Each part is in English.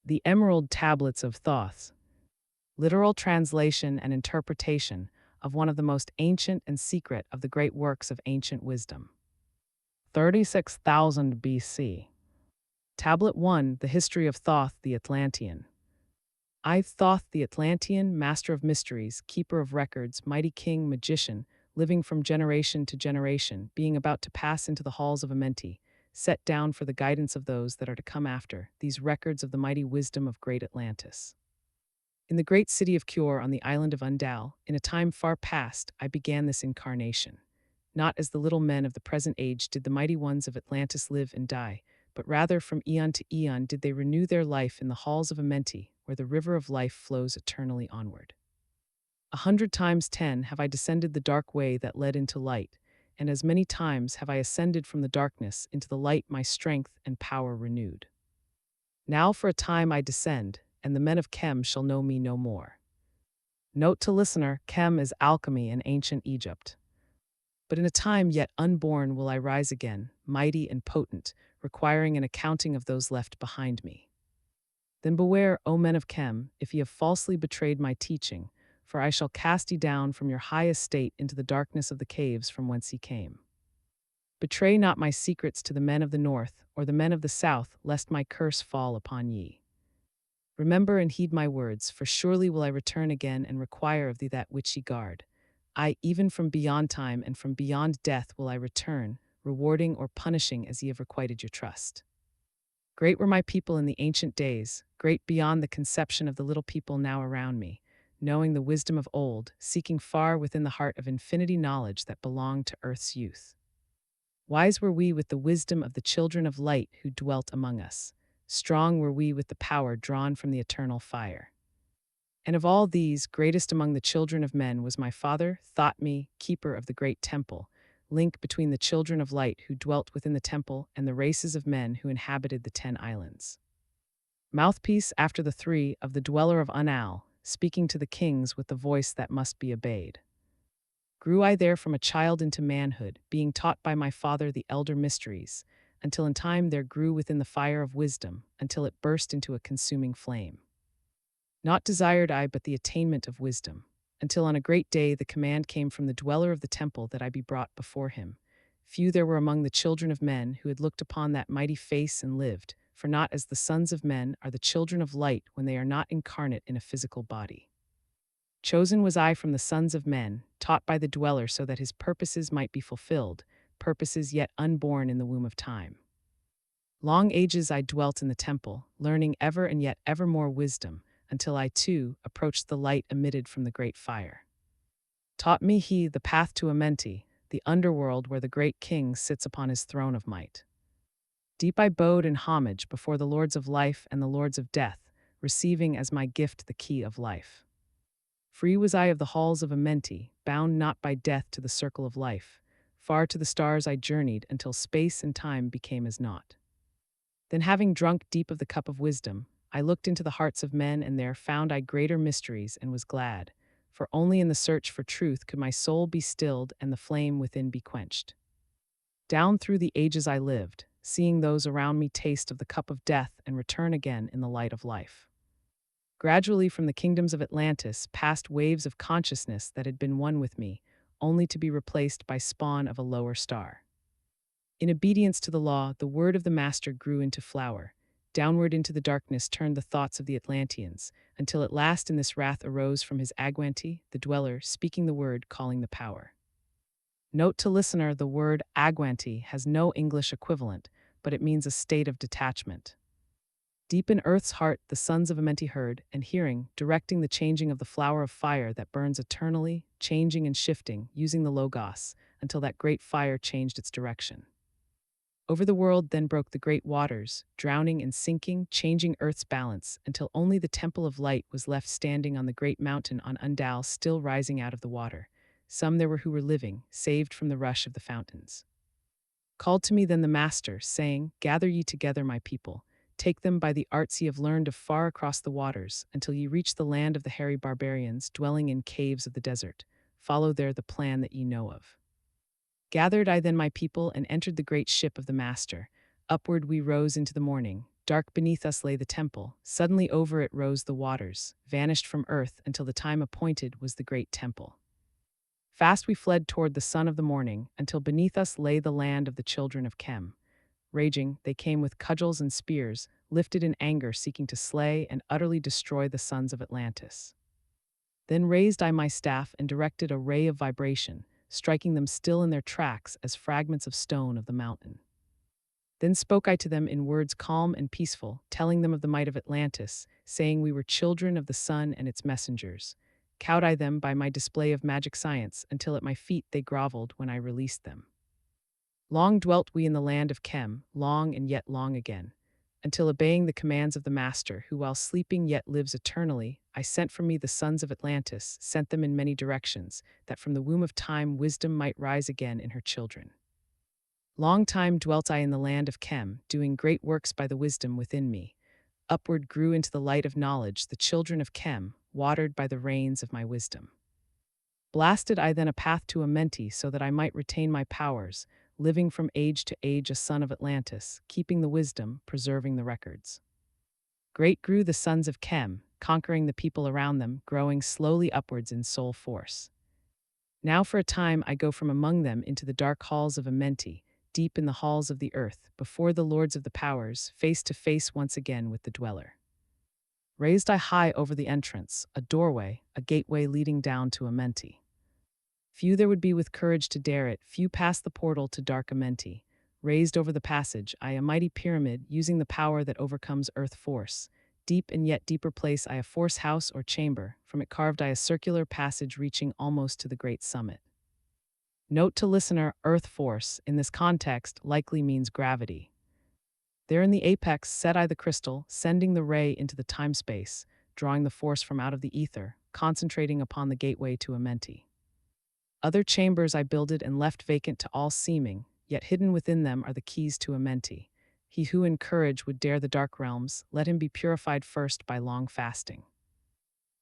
The Emerald Tablets of Thoth, literal translation and interpretation of one of the most ancient and secret of the great works of ancient wisdom. 36,000 BC. Tablet 1, The History of Thoth the Atlantean. I, Thoth the Atlantean, master of mysteries, keeper of records, mighty king, magician, living from generation to generation, being about to pass into the halls of Amenti, set down for the guidance of those that are to come after, these records of the mighty wisdom of great Atlantis. In the great city of Kure on the island of Undal, in a time far past, I began this incarnation. Not as the little men of the present age did the mighty ones of Atlantis live and die, but rather from eon to eon did they renew their life in the halls of Amenti, where the river of life flows eternally onward. 100 times 10 have I descended the dark way that led into light, and as many times have I ascended from the darkness into the light, my strength and power renewed. Now for a time I descend, and the men of Kem shall know me no more. Note to listener, Kem is alchemy in ancient Egypt. But in a time yet unborn will I rise again, mighty and potent, requiring an accounting of those left behind me. Then beware, O men of Kem, if ye have falsely betrayed my teaching, for I shall cast ye down from your high estate into the darkness of the caves from whence ye came. Betray not my secrets to the men of the north, or the men of the south, lest my curse fall upon ye. Remember and heed my words, for surely will I return again and require of thee that which ye guard. I, even from beyond time and from beyond death, will I return, rewarding or punishing as ye have requited your trust. Great were my people in the ancient days, great beyond the conception of the little people now around me, knowing the wisdom of old, seeking far within the heart of infinity knowledge that belonged to earth's youth. Wise were we with the wisdom of the children of light who dwelt among us. Strong were we with the power drawn from the eternal fire. And of all these, greatest among the children of men was my father, Thoth-me, keeper of the great temple, link between the children of light who dwelt within the temple and the races of men who inhabited the 10 islands. Mouthpiece after the 3 of the dweller of Unal, speaking to the kings with the voice that must be obeyed. Grew I there from a child into manhood, being taught by my father the elder mysteries, until in time there grew within the fire of wisdom, until it burst into a consuming flame. Not desired I but the attainment of wisdom, until on a great day the command came from the dweller of the temple that I be brought before him. Few there were among the children of men who had looked upon that mighty face and lived, for not as the sons of men are the children of light when they are not incarnate in a physical body. Chosen was I from the sons of men, taught by the dweller so that his purposes might be fulfilled, purposes yet unborn in the womb of time. Long ages I dwelt in the temple, learning ever and yet ever more wisdom, until I, too, approached the light emitted from the great fire. Taught me he the path to Amenti, the underworld where the great king sits upon his throne of might. Deep I bowed in homage before the lords of life and the lords of death, receiving as my gift the key of life. Free was I of the halls of Amenti, bound not by death to the circle of life. Far to the stars I journeyed until space and time became as naught. Then having drunk deep of the cup of wisdom, I looked into the hearts of men and there found I greater mysteries and was glad, for only in the search for truth could my soul be stilled and the flame within be quenched. Down through the ages I lived, seeing those around me taste of the cup of death and return again in the light of life. Gradually from the kingdoms of Atlantis passed waves of consciousness that had been one with me, only to be replaced by spawn of a lower star. In obedience to the law, the word of the master grew into flower. Downward into the darkness turned the thoughts of the Atlanteans, until at last in this wrath arose from his Agwanti, the dweller, speaking the word, calling the power. Note to listener, the word Agwanti has no English equivalent, but it means a state of detachment. Deep in earth's heart the sons of Amenti heard, and hearing, directing the changing of the flower of fire that burns eternally, changing and shifting, using the Logos, until that great fire changed its direction. Over the world then broke the great waters, drowning and sinking, changing earth's balance, until only the temple of light was left standing on the great mountain on Undal, still rising out of the water. Some there were who were living, saved from the rush of the fountains. Called to me then the master, saying, Gather ye together, my people. Take them by the arts ye have learned of far across the waters, until ye reach the land of the hairy barbarians, dwelling in caves of the desert. Follow there the plan that ye know of. Gathered I then my people, and entered the great ship of the master. Upward we rose into the morning. Dark beneath us lay the temple. Suddenly over it rose the waters, vanished from earth until the time appointed was the great temple. Fast we fled toward the sun of the morning, until beneath us lay the land of the children of Chem. Raging, they came with cudgels and spears, lifted in anger, seeking to slay and utterly destroy the sons of Atlantis. Then raised I my staff and directed a ray of vibration, striking them still in their tracks as fragments of stone of the mountain. Then spoke I to them in words calm and peaceful, telling them of the might of Atlantis, saying we were children of the sun and its messengers. Cowed I them by my display of magic science, until at my feet they groveled when I released them. Long dwelt we in the land of Chem, long and yet long again, until obeying the commands of the Master, who while sleeping yet lives eternally, I sent from me the sons of Atlantis, sent them in many directions, that from the womb of time wisdom might rise again in her children. Long time dwelt I in the land of Chem, doing great works by the wisdom within me. Upward grew into the light of knowledge the children of Chem, watered by the rains of my wisdom. Blasted I then a path to Amenti so that I might retain my powers, living from age to age a son of Atlantis, keeping the wisdom, preserving the records. Great grew the sons of Chem, conquering the people around them, growing slowly upwards in soul force. Now for a time I go from among them into the dark halls of Amenti, deep in the halls of the earth, before the lords of the powers, face to face once again with the dweller. Raised I high over the entrance, a doorway, a gateway leading down to Amenti. Few there would be with courage to dare it, few past the portal to dark Amenti. Raised over the passage, I a mighty pyramid, using the power that overcomes earth force. Deep and yet deeper place I a force house or chamber, from it carved I a circular passage reaching almost to the great summit. Note to listener, earth force, in this context, likely means gravity. There in the apex set I the crystal, sending the ray into the time-space, drawing the force from out of the ether, concentrating upon the gateway to Amenti. Other chambers I builded and left vacant to all seeming, yet hidden within them are the keys to Amenti. He who in courage would dare the dark realms, let him be purified first by long fasting.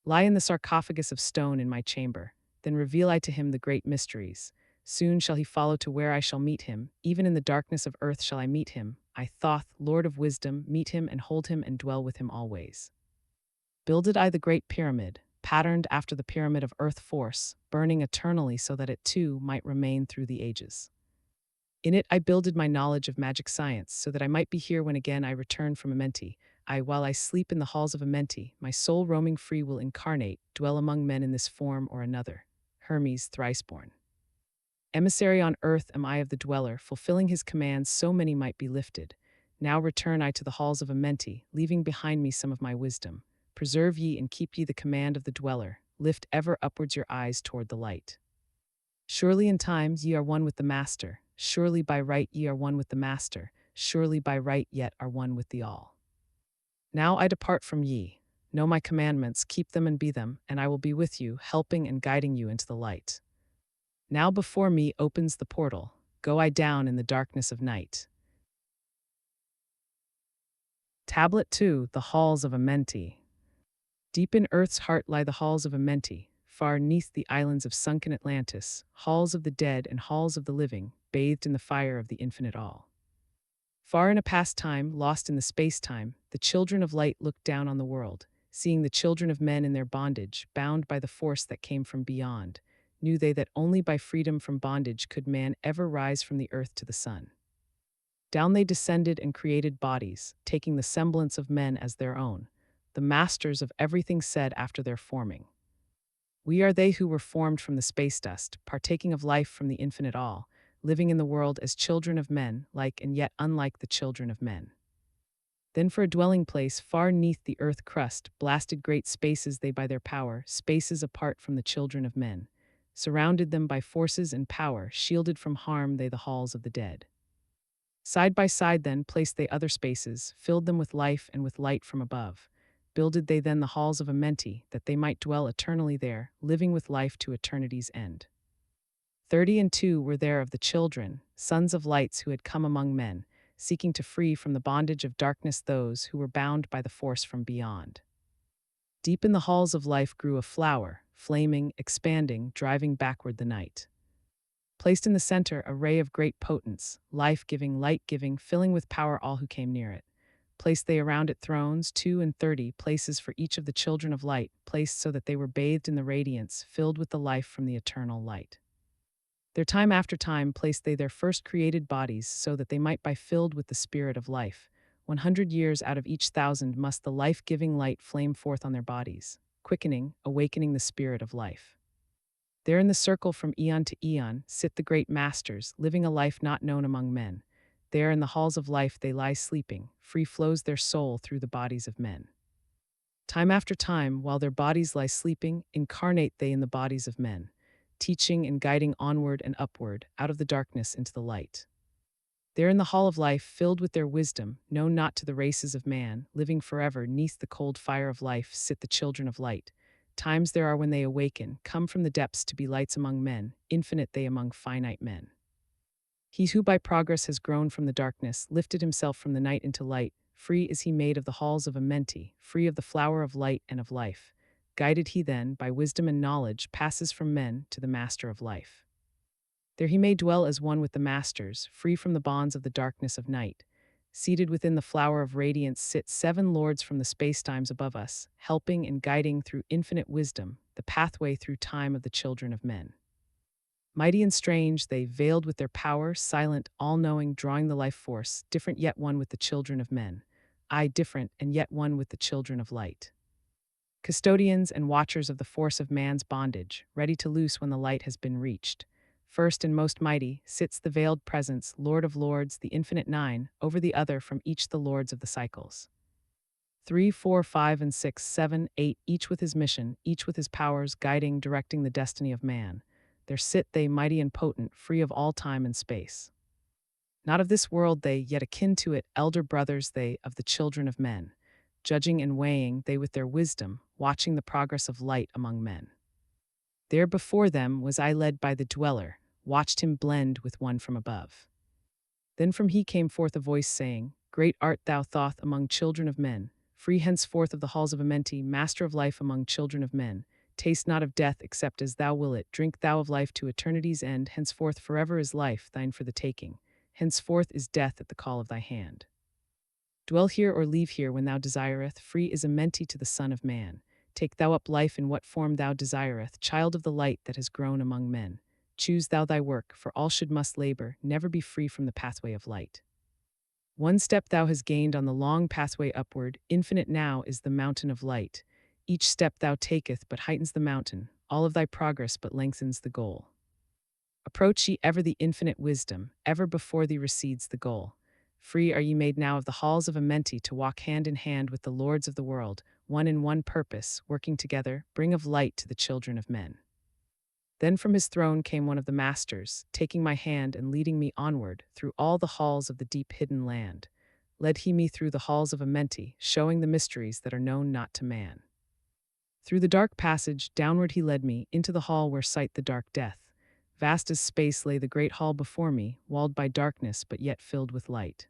Lie in the sarcophagus of stone in my chamber, then reveal I to him the great mysteries. Soon shall he follow to where I shall meet him, even in the darkness of earth shall I meet him. I, Thoth, Lord of Wisdom, meet him and hold him and dwell with him always. Builded I the great pyramid, patterned after the pyramid of earth force, burning eternally so that it too might remain through the ages. In it I builded my knowledge of magic science, so that I might be here when again I return from Amenti. While I sleep in the halls of Amenti, my soul roaming free will incarnate, dwell among men in this form or another. Hermes thrice born. Emissary on earth am I of the dweller, fulfilling his commands so many might be lifted. Now return I to the halls of Amenti, leaving behind me some of my wisdom. Preserve ye and keep ye the command of the dweller, lift ever upwards your eyes toward the light. Surely in times ye are one with the Master, surely by right ye are one with the Master, surely by right yet are one with the All. Now I depart from ye, know my commandments, keep them and be them, and I will be with you, helping and guiding you into the light. Now before me opens the portal, go I down in the darkness of night. Tablet 2, the halls of Amenti. Deep in earth's heart lie the halls of Amenti, far neath the islands of sunken Atlantis, halls of the dead and halls of the living, bathed in the fire of the infinite all. Far in a past time, lost in the space-time, the children of light looked down on the world, seeing the children of men in their bondage, bound by the force that came from beyond. Knew they that only by freedom from bondage could man ever rise from the earth to the sun. Down they descended and created bodies, taking the semblance of men as their own, the masters of everything said after their forming. We are they who were formed from the space dust, partaking of life from the infinite all, living in the world as children of men, like and yet unlike the children of men. Then for a dwelling place far neath the earth crust, blasted great spaces they by their power, spaces apart from the children of men. Surrounded them by forces and power, shielded from harm they the halls of the dead. Side by side then placed they other spaces, filled them with life and with light from above. Builded they then the halls of Amenti, that they might dwell eternally there, living with life to eternity's end. 32 were there of the children, sons of lights who had come among men, seeking to free from the bondage of darkness those who were bound by the force from beyond. Deep in the halls of life grew a flower, flaming, expanding, driving backward the night. Placed in the center, a ray of great potence, life-giving, light-giving, filling with power all who came near it. Placed they around it thrones, 230 places for each of the children of light, placed so that they were bathed in the radiance, filled with the life from the eternal light. Their time after time placed they their first created bodies, so that they might be filled with the spirit of life. 100 years out of each 1,000 must the life-giving light flame forth on their bodies, quickening, awakening the spirit of life. There in the circle from eon to eon sit the great masters, living a life not known among men. There in the halls of life they lie sleeping, free flows their soul through the bodies of men. Time after time, while their bodies lie sleeping, incarnate they in the bodies of men, teaching and guiding onward and upward, out of the darkness into the light. There in the hall of life, filled with their wisdom, known not to the races of man, living forever neath the cold fire of life, sit the children of light. Times there are when they awaken, come from the depths to be lights among men, infinite they among finite men. He who by progress has grown from the darkness, lifted himself from the night into light, free is he made of the halls of Amenti, free of the flower of light and of life. Guided he then, by wisdom and knowledge, passes from men to the master of life. There he may dwell as one with the masters, free from the bonds of the darkness of night. Seated within the flower of radiance sit 7 lords from the space-times above us, helping and guiding through infinite wisdom, the pathway through time of the children of men. Mighty and strange, they, veiled with their power, silent, all-knowing, drawing the life force, different yet one with the children of men. Aye, different, and yet one with the children of light. Custodians and watchers of the force of man's bondage, ready to loose when the light has been reached. First and most mighty sits the veiled presence, Lord of Lords, the infinite 9, over the other from each the lords of the cycles. 3, 4, 5, and 6, 7, 8, each with his mission, each with his powers, guiding, directing the destiny of man. There sit they, mighty and potent, free of all time and space. Not of this world they, yet akin to it, elder brothers they, of the children of men. Judging and weighing they with their wisdom, watching the progress of light among men. There before them was I led by the dweller, watched him blend with one from above. Then from he came forth a voice saying, Great art thou Thoth among children of men, free henceforth of the halls of Amenti, master of life among children of men. Taste not of death except as thou will it, drink thou of life to eternity's end, henceforth forever is life thine for the taking, henceforth is death at the call of thy hand. Dwell here or leave here when thou desireth, free is Amenti to the Son of Man. Take thou up life in what form thou desireth, child of the light that has grown among men. Choose thou thy work, for all should must labor, never be free from the pathway of light. One step thou hast gained on the long pathway upward, infinite now is the mountain of light. Each step thou taketh but heightens the mountain, all of thy progress but lengthens the goal. Approach ye ever the infinite wisdom, ever before thee recedes the goal. Free are ye made now of the halls of Amenti to walk hand in hand with the lords of the world, one in one purpose, working together, bring of light to the children of men. Then from his throne came one of the masters, taking my hand and leading me onward, through all the halls of the deep hidden land. Led he me through the halls of Amenti, showing the mysteries that are known not to man. Through the dark passage, downward he led me, into the hall where sight the dark death. Vast as space lay the great hall before me, walled by darkness but yet filled with light.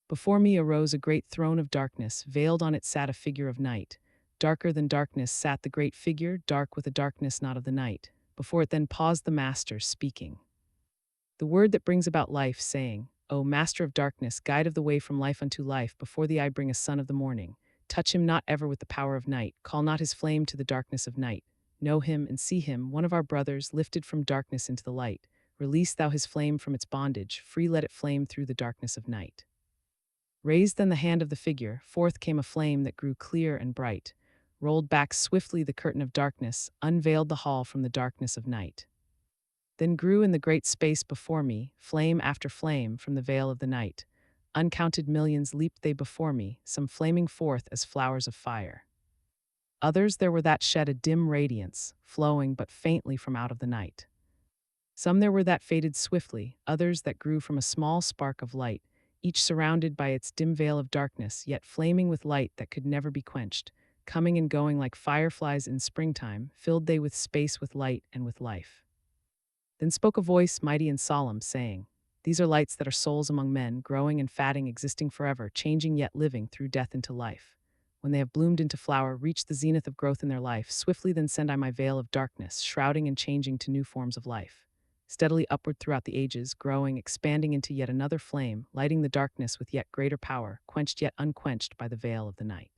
Before me arose a great throne of darkness, veiled on it sat a figure of night. Darker than darkness sat the great figure, dark with a darkness not of the night. Before it then paused the master, speaking. The word that brings about life, saying, O master of darkness, guide of the way from life unto life, before thee I bring a son of the morning. Touch him not ever with the power of night, call not his flame to the darkness of night. Know him and see him, one of our brothers, lifted from darkness into the light. Release thou his flame from its bondage, free let it flame through the darkness of night. Raised then the hand of the figure, forth came a flame that grew clear and bright, rolled back swiftly the curtain of darkness, unveiled the hall from the darkness of night. Then grew in the great space before me, flame after flame from the veil of the night. Uncounted millions leaped they before me, some flaming forth as flowers of fire. Others there were that shed a dim radiance, flowing but faintly from out of the night. Some there were that faded swiftly, others that grew from a small spark of light, each surrounded by its dim veil of darkness, yet flaming with light that could never be quenched. Coming and going like fireflies in springtime, filled they with space with light and with life. Then spoke a voice mighty and solemn, saying, These are lights that are souls among men, growing and fatting, existing forever, changing yet living through death into life. When they have bloomed into flower, reached the zenith of growth in their life, swiftly then send I my veil of darkness, shrouding and changing to new forms of life. steadily upward throughout the ages, growing, expanding into yet another flame, lighting the darkness with yet greater power, quenched yet unquenched by the veil of the night.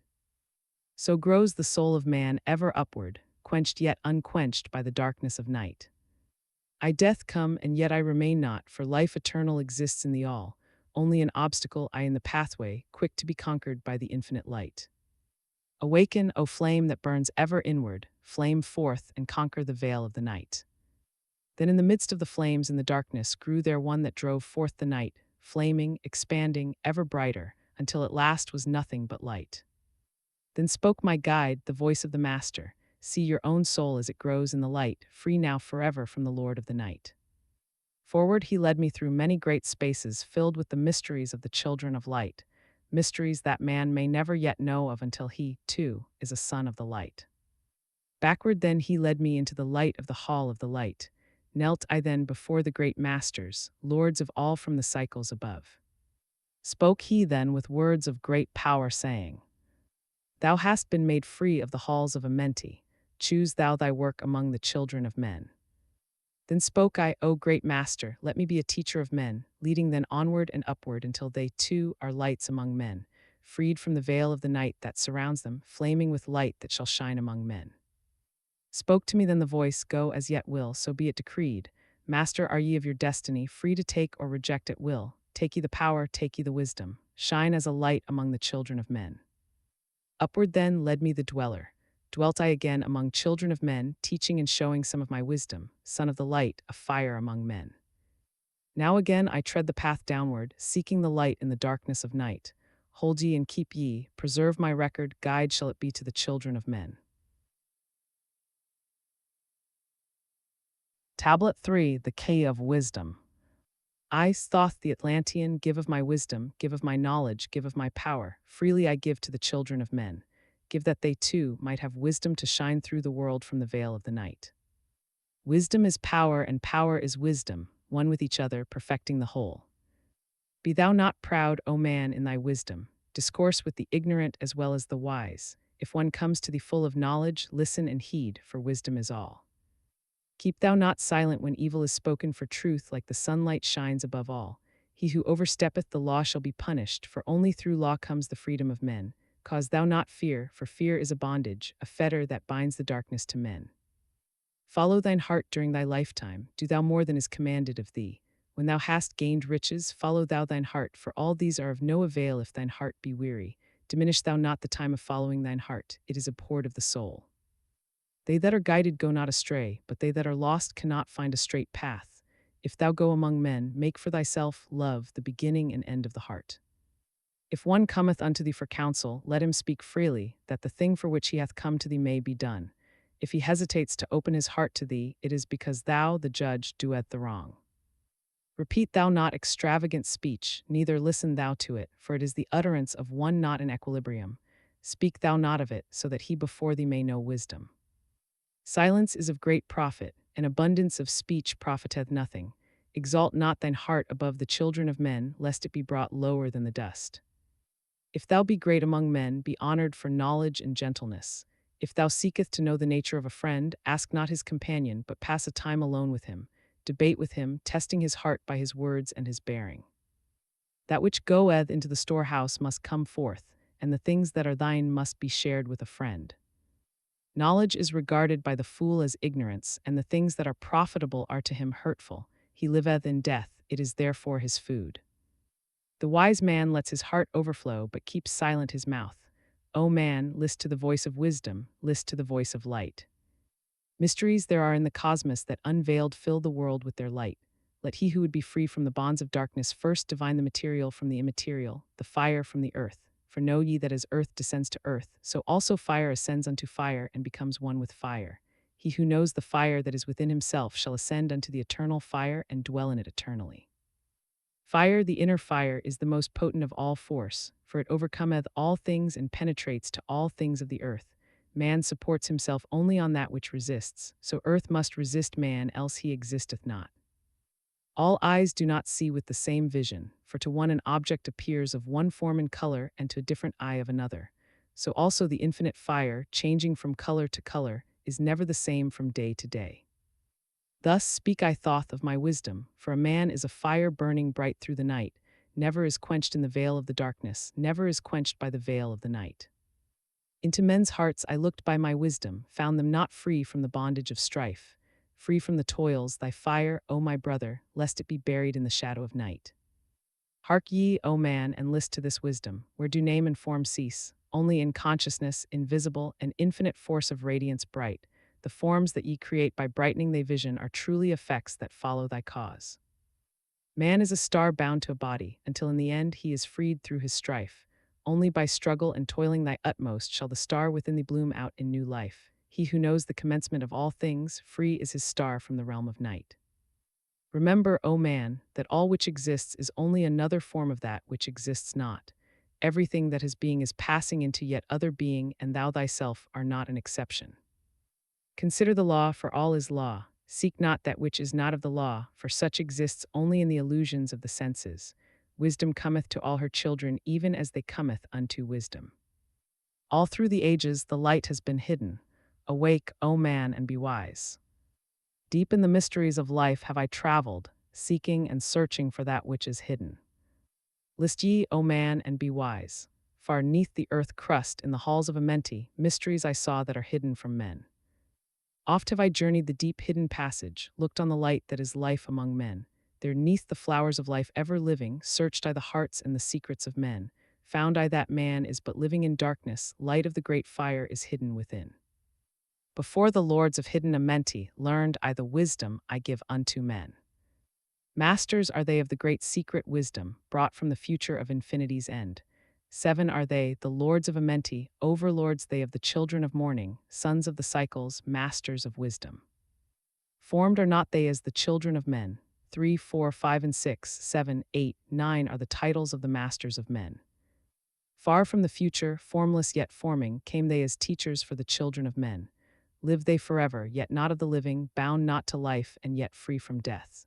So grows the soul of man ever upward, quenched yet unquenched by the darkness of night. I death come, and yet I remain not, for life eternal exists in the all, only an obstacle I in the pathway, quick to be conquered by the infinite light. Awaken, O flame that burns ever inward, flame forth and conquer the veil of the night. Then in the midst of the flames in the darkness grew there one that drove forth the night, flaming, expanding, ever brighter, until at last was nothing but light. Then spoke my guide, the voice of the Master, see your own soul as it grows in the light, free now forever from the Lord of the night. Forward he led me through many great spaces filled with the mysteries of the children of light, mysteries that man may never yet know of until he, too, is a son of the light. Backward then he led me into the light of the hall of the light. Knelt I then before the great masters, lords of all from the cycles above. Spoke he then with words of great power, saying, Thou hast been made free of the halls of Amenti. Choose thou thy work among the children of men. Then spoke I, O great master, let me be a teacher of men, leading them onward and upward until they too are lights among men, freed from the veil of the night that surrounds them, flaming with light that shall shine among men. Spoke to me then the voice, Go as yet will, so be it decreed. Master are ye of your destiny, free to take or reject at will. Take ye the power, take ye the wisdom. Shine as a light among the children of men. Upward then led me the dweller. Dwelt I again among children of men, teaching and showing some of my wisdom, son of the light, a fire among men. Now again I tread the path downward, seeking the light in the darkness of night. Hold ye and keep ye, preserve my record, guide shall it be to the children of men. Tablet 3, the Key of Wisdom. I, Thoth the Atlantean, give of my wisdom, give of my knowledge, give of my power, freely I give to the children of men. Give that they too might have wisdom to shine through the world from the veil of the night. Wisdom is power, and power is wisdom, one with each other, perfecting the whole. Be thou not proud, O man, in thy wisdom. Discourse with the ignorant as well as the wise. If one comes to thee full of knowledge, listen and heed, for wisdom is all. Keep thou not silent when evil is spoken, for truth like the sunlight shines above all. He who oversteppeth the law shall be punished, for only through law comes the freedom of men. Cause thou not fear, for fear is a bondage, a fetter that binds the darkness to men. Follow thine heart during thy lifetime, do thou more than is commanded of thee. When thou hast gained riches, follow thou thine heart, for all these are of no avail if thine heart be weary. Diminish thou not the time of following thine heart, it is a port of the soul. They that are guided go not astray, but they that are lost cannot find a straight path. If thou go among men, make for thyself love, the beginning and end of the heart. If one cometh unto thee for counsel, let him speak freely, that the thing for which he hath come to thee may be done. If he hesitates to open his heart to thee, it is because thou, the judge, doest the wrong. Repeat thou not extravagant speech, neither listen thou to it, for it is the utterance of one not in equilibrium. Speak thou not of it, so that he before thee may know wisdom. Silence is of great profit, and abundance of speech profiteth nothing. Exalt not thine heart above the children of men, lest it be brought lower than the dust. If thou be great among men, be honored for knowledge and gentleness. If thou seeketh to know the nature of a friend, ask not his companion, but pass a time alone with him. Debate with him, testing his heart by his words and his bearing. That which goeth into the storehouse must come forth, and the things that are thine must be shared with a friend. Knowledge is regarded by the fool as ignorance, and the things that are profitable are to him hurtful. He liveth in death, it is therefore his food. The wise man lets his heart overflow, but keeps silent his mouth. O man, list to the voice of wisdom, list to the voice of light. Mysteries there are in the cosmos that unveiled fill the world with their light. Let he who would be free from the bonds of darkness first divine the material from the immaterial, the fire from the earth. For know ye that as earth descends to earth, so also fire ascends unto fire and becomes one with fire. He who knows the fire that is within himself shall ascend unto the eternal fire and dwell in it eternally. Fire, the inner fire, is the most potent of all force, for it overcometh all things and penetrates to all things of the earth. Man supports himself only on that which resists, so earth must resist man, else he existeth not. All eyes do not see with the same vision, for to one an object appears of one form and color, and to a different eye of another. So also the infinite fire, changing from color to color, is never the same from day to day. Thus speak I Thoth of my wisdom, for a man is a fire burning bright through the night, never is quenched in the veil of the darkness, never is quenched by the veil of the night. Into men's hearts I looked by my wisdom, found them not free from the bondage of strife, free from the toils, thy fire, O my brother, lest it be buried in the shadow of night. Hark ye, O man, and list to this wisdom, where do name and form cease, only in consciousness, invisible, and infinite force of radiance bright, the forms that ye create by brightening thy vision are truly effects that follow thy cause. Man is a star bound to a body, until in the end he is freed through his strife. Only by struggle and toiling thy utmost shall the star within thee bloom out in new life. He who knows the commencement of all things, free is his star from the realm of night. Remember, O man, that all which exists is only another form of that which exists not. Everything that has being is passing into yet other being, and thou thyself are not an exception. Consider the law, for all is law. Seek not that which is not of the law, for such exists only in the illusions of the senses. Wisdom cometh to all her children, even as they cometh unto wisdom. All through the ages the light has been hidden. Awake, O man, and be wise. Deep in the mysteries of life have I traveled, seeking and searching for that which is hidden. List ye, O man, and be wise. Far neath the earth crust, in the halls of Amenti, mysteries I saw that are hidden from men. Oft have I journeyed the deep hidden passage, looked on the light that is life among men. There neath the flowers of life ever living, searched I the hearts and the secrets of men. Found I that man is but living in darkness, light of the great fire is hidden within. Before the lords of hidden Amenti learned I the wisdom I give unto men. Masters are they of the great secret wisdom, brought from the future of infinity's end. 7 are they, the lords of Amenti, overlords they of the children of morning, sons of the cycles, masters of wisdom. Formed are not they as the children of men. 3, 4, 5, and 6, 7, 8, 9 are the titles of the masters of men. Far from the future, formless yet forming, came they as teachers for the children of men. Live they forever, yet not of the living, bound not to life, and yet free from death.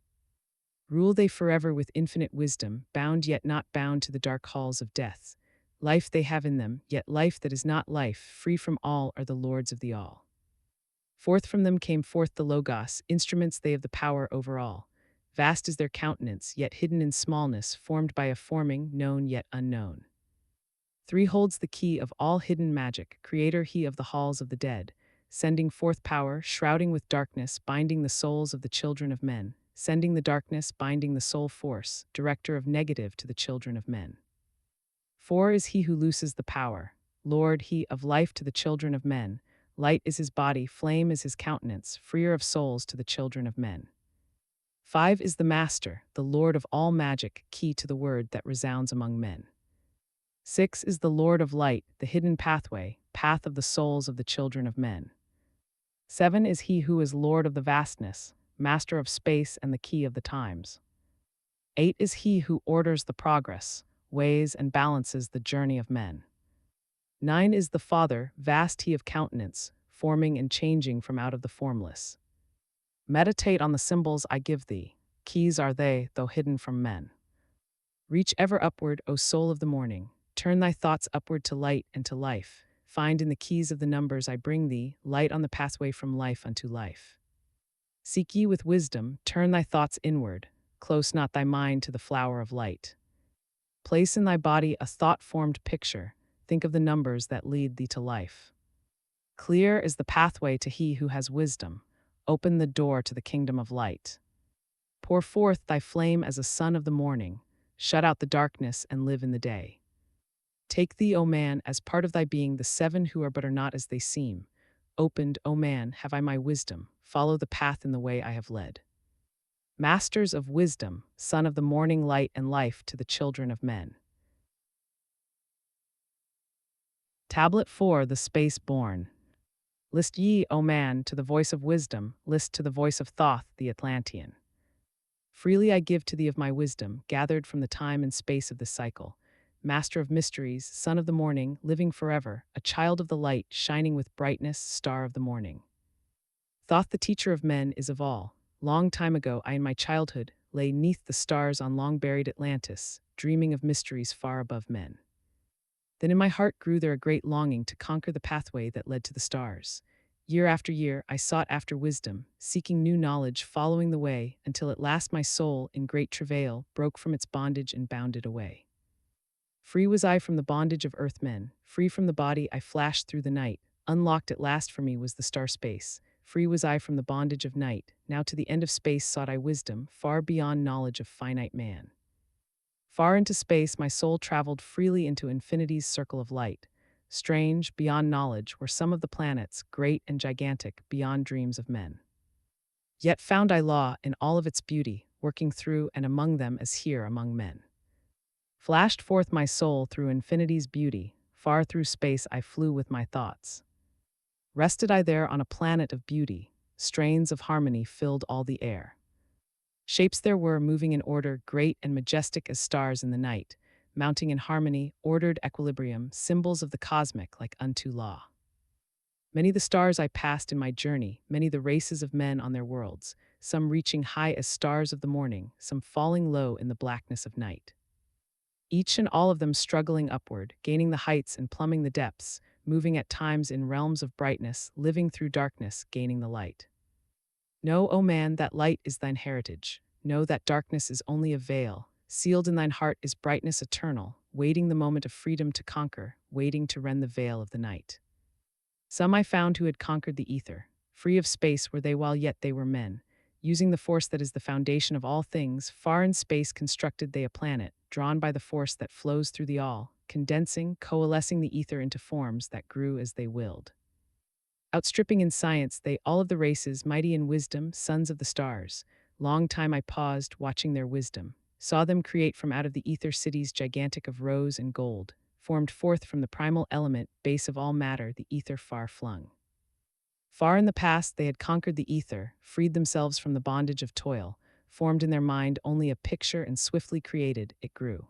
Rule they forever with infinite wisdom, bound yet not bound to the dark halls of death. Life they have in them, yet life that is not life, free from all are the lords of the all. Forth from them came forth the Logos, instruments they of the power over all. Vast is their countenance, yet hidden in smallness, formed by a forming, known yet unknown. 3 holds the key of all hidden magic, creator he of the halls of the dead, sending forth power, shrouding with darkness, binding the souls of the children of men, sending the darkness, binding the soul force, director of negative to the children of men. 4 is he who looses the power, Lord he of life to the children of men, light is his body, flame is his countenance, freer of souls to the children of men. 5 is the master, the Lord of all magic, key to the word that resounds among men. 6 is the Lord of light, the hidden pathway, path of the souls of the children of men. 7 is he who is Lord of the vastness, master of space and the key of the times. 8 is he who orders the progress, weighs and balances the journey of men. 9 is the Father, vast he of countenance, forming and changing from out of the formless. Meditate on the symbols I give thee, keys are they, though hidden from men. Reach ever upward, O soul of the morning, turn thy thoughts upward to light and to life. Find in the keys of the numbers I bring thee, light on the pathway from life unto life. Seek ye with wisdom, turn thy thoughts inward, close not thy mind to the flower of light. Place in thy body a thought-formed picture, think of the numbers that lead thee to life. Clear is the pathway to he who has wisdom, open the door to the kingdom of light. Pour forth thy flame as a sun of the morning, shut out the darkness and live in the day. Take thee, O man, as part of thy being the 7 who are but are not as they seem. Opened, O man, have I my wisdom, follow the path in the way I have led. Masters of wisdom, son of the morning light and life to the children of men. Tablet 4, the space born. List ye, O man, to the voice of wisdom, list to the voice of Thoth, the Atlantean. Freely I give to thee of my wisdom, gathered from the time and space of this cycle. Master of mysteries, son of the morning, living forever, a child of the light, shining with brightness, star of the morning. Thoth, the teacher of men, is of all. Long time ago, I in my childhood lay neath the stars on long-buried Atlantis, dreaming of mysteries far above men. Then in my heart grew there a great longing to conquer the pathway that led to the stars. Year after year, I sought after wisdom, seeking new knowledge, following the way, until at last my soul, in great travail, broke from its bondage and bounded away. Free was I from the bondage of earthmen, free from the body I flashed through the night, unlocked at last for me was the star space. Free was I from the bondage of night, now to the end of space sought I wisdom, far beyond knowledge of finite man. Far into space my soul traveled freely into infinity's circle of light. Strange, beyond knowledge, were some of the planets, great and gigantic, beyond dreams of men. Yet found I law in all of its beauty, working through and among them as here among men. Flashed forth my soul through infinity's beauty, far through space I flew with my thoughts. Rested I there on a planet of beauty, strains of harmony filled all the air. Shapes there were moving in order, great and majestic as stars in the night, mounting in harmony, ordered equilibrium, symbols of the cosmic like unto law. Many the stars I passed in my journey, many the races of men on their worlds, some reaching high as stars of the morning, some falling low in the blackness of night. Each and all of them struggling upward, gaining the heights and plumbing the depths, moving at times in realms of brightness, living through darkness, gaining the light. Know, O man, that light is thine heritage. Know that darkness is only a veil. Sealed in thine heart is brightness eternal, waiting the moment of freedom to conquer, waiting to rend the veil of the night. Some I found who had conquered the ether. Free of space were they while yet they were men. Using the force that is the foundation of all things, far in space constructed they a planet, drawn by the force that flows through the all, condensing, coalescing the ether into forms that grew as they willed. Outstripping in science they all of the races, mighty in wisdom, sons of the stars. Long time I paused, watching their wisdom, saw them create from out of the ether cities gigantic of rose and gold, formed forth from the primal element, base of all matter, the ether far flung. Far in the past they had conquered the ether, freed themselves from the bondage of toil, formed in their mind only a picture and swiftly created, it grew.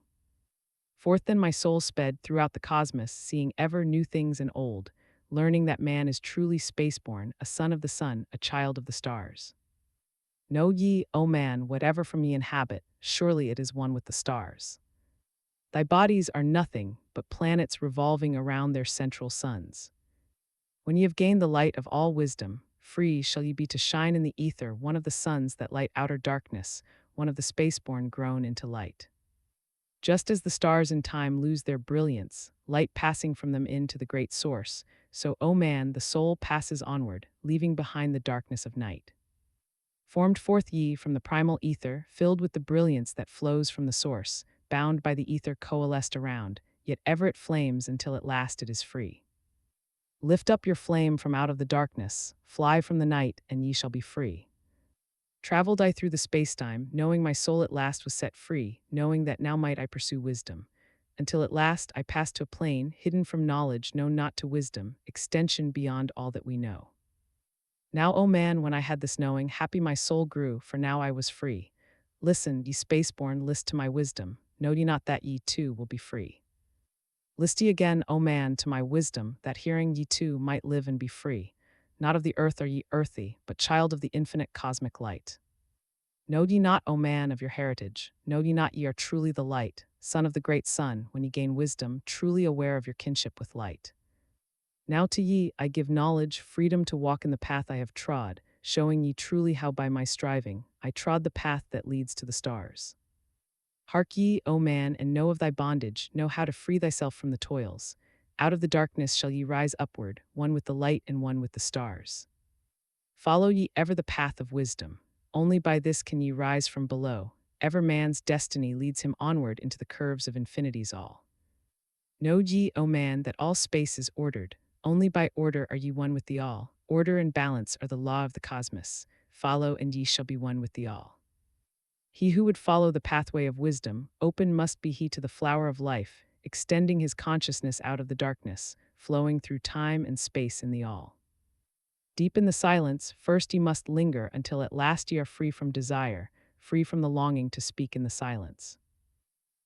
Forth then my soul sped throughout the cosmos, seeing ever new things and old, learning that man is truly spaceborn, a son of the sun, a child of the stars. Know ye, O man, whatever from ye inhabit, surely it is one with the stars. Thy bodies are nothing but planets revolving around their central suns. When ye have gained the light of all wisdom, free shall ye be to shine in the ether, one of the suns that light outer darkness, one of the spaceborn grown into light. Just as the stars in time lose their brilliance, light passing from them into the great source, so, O man, the soul passes onward, leaving behind the darkness of night. Formed forth ye from the primal ether, filled with the brilliance that flows from the source, bound by the ether coalesced around, yet ever it flames until at last it is free. Lift up your flame from out of the darkness, fly from the night, and ye shall be free. Traveled I through the spacetime, knowing my soul at last was set free, knowing that now might I pursue wisdom, until at last I passed to a plane, hidden from knowledge, known not to wisdom, extension beyond all that we know. Now, O man, when I had this knowing, happy my soul grew, for now I was free. Listen, ye spaceborn, list to my wisdom, know ye not that ye too will be free. List ye again, O man, to my wisdom, that hearing ye too might live and be free. Not of the earth are ye earthy, but child of the infinite cosmic light. Know ye not, O man, of your heritage, know ye not ye are truly the light, son of the great sun, when ye gain wisdom, truly aware of your kinship with light. Now to ye I give knowledge, freedom to walk in the path I have trod, showing ye truly how by my striving I trod the path that leads to the stars. Hark ye, O man, and know of thy bondage, know how to free thyself from the toils. Out of the darkness shall ye rise upward, one with the light and one with the stars. Follow ye ever the path of wisdom, only by this can ye rise from below, ever man's destiny leads him onward into the curves of infinity's all. Know ye, O man, that all space is ordered, only by order are ye one with the all, order and balance are the law of the cosmos, follow and ye shall be one with the all. He who would follow the pathway of wisdom, open must be he to the flower of life, extending his consciousness out of the darkness, flowing through time and space in the all. Deep in the silence, first ye must linger until at last ye are free from desire, free from the longing to speak in the silence.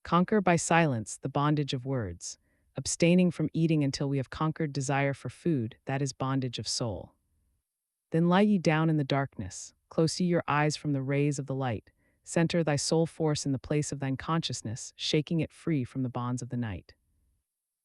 Conquer by silence the bondage of words, abstaining from eating until we have conquered desire for food, that is bondage of soul. Then lie ye down in the darkness, close ye your eyes from the rays of the light, center thy soul force in the place of thine consciousness, shaking it free from the bonds of the night.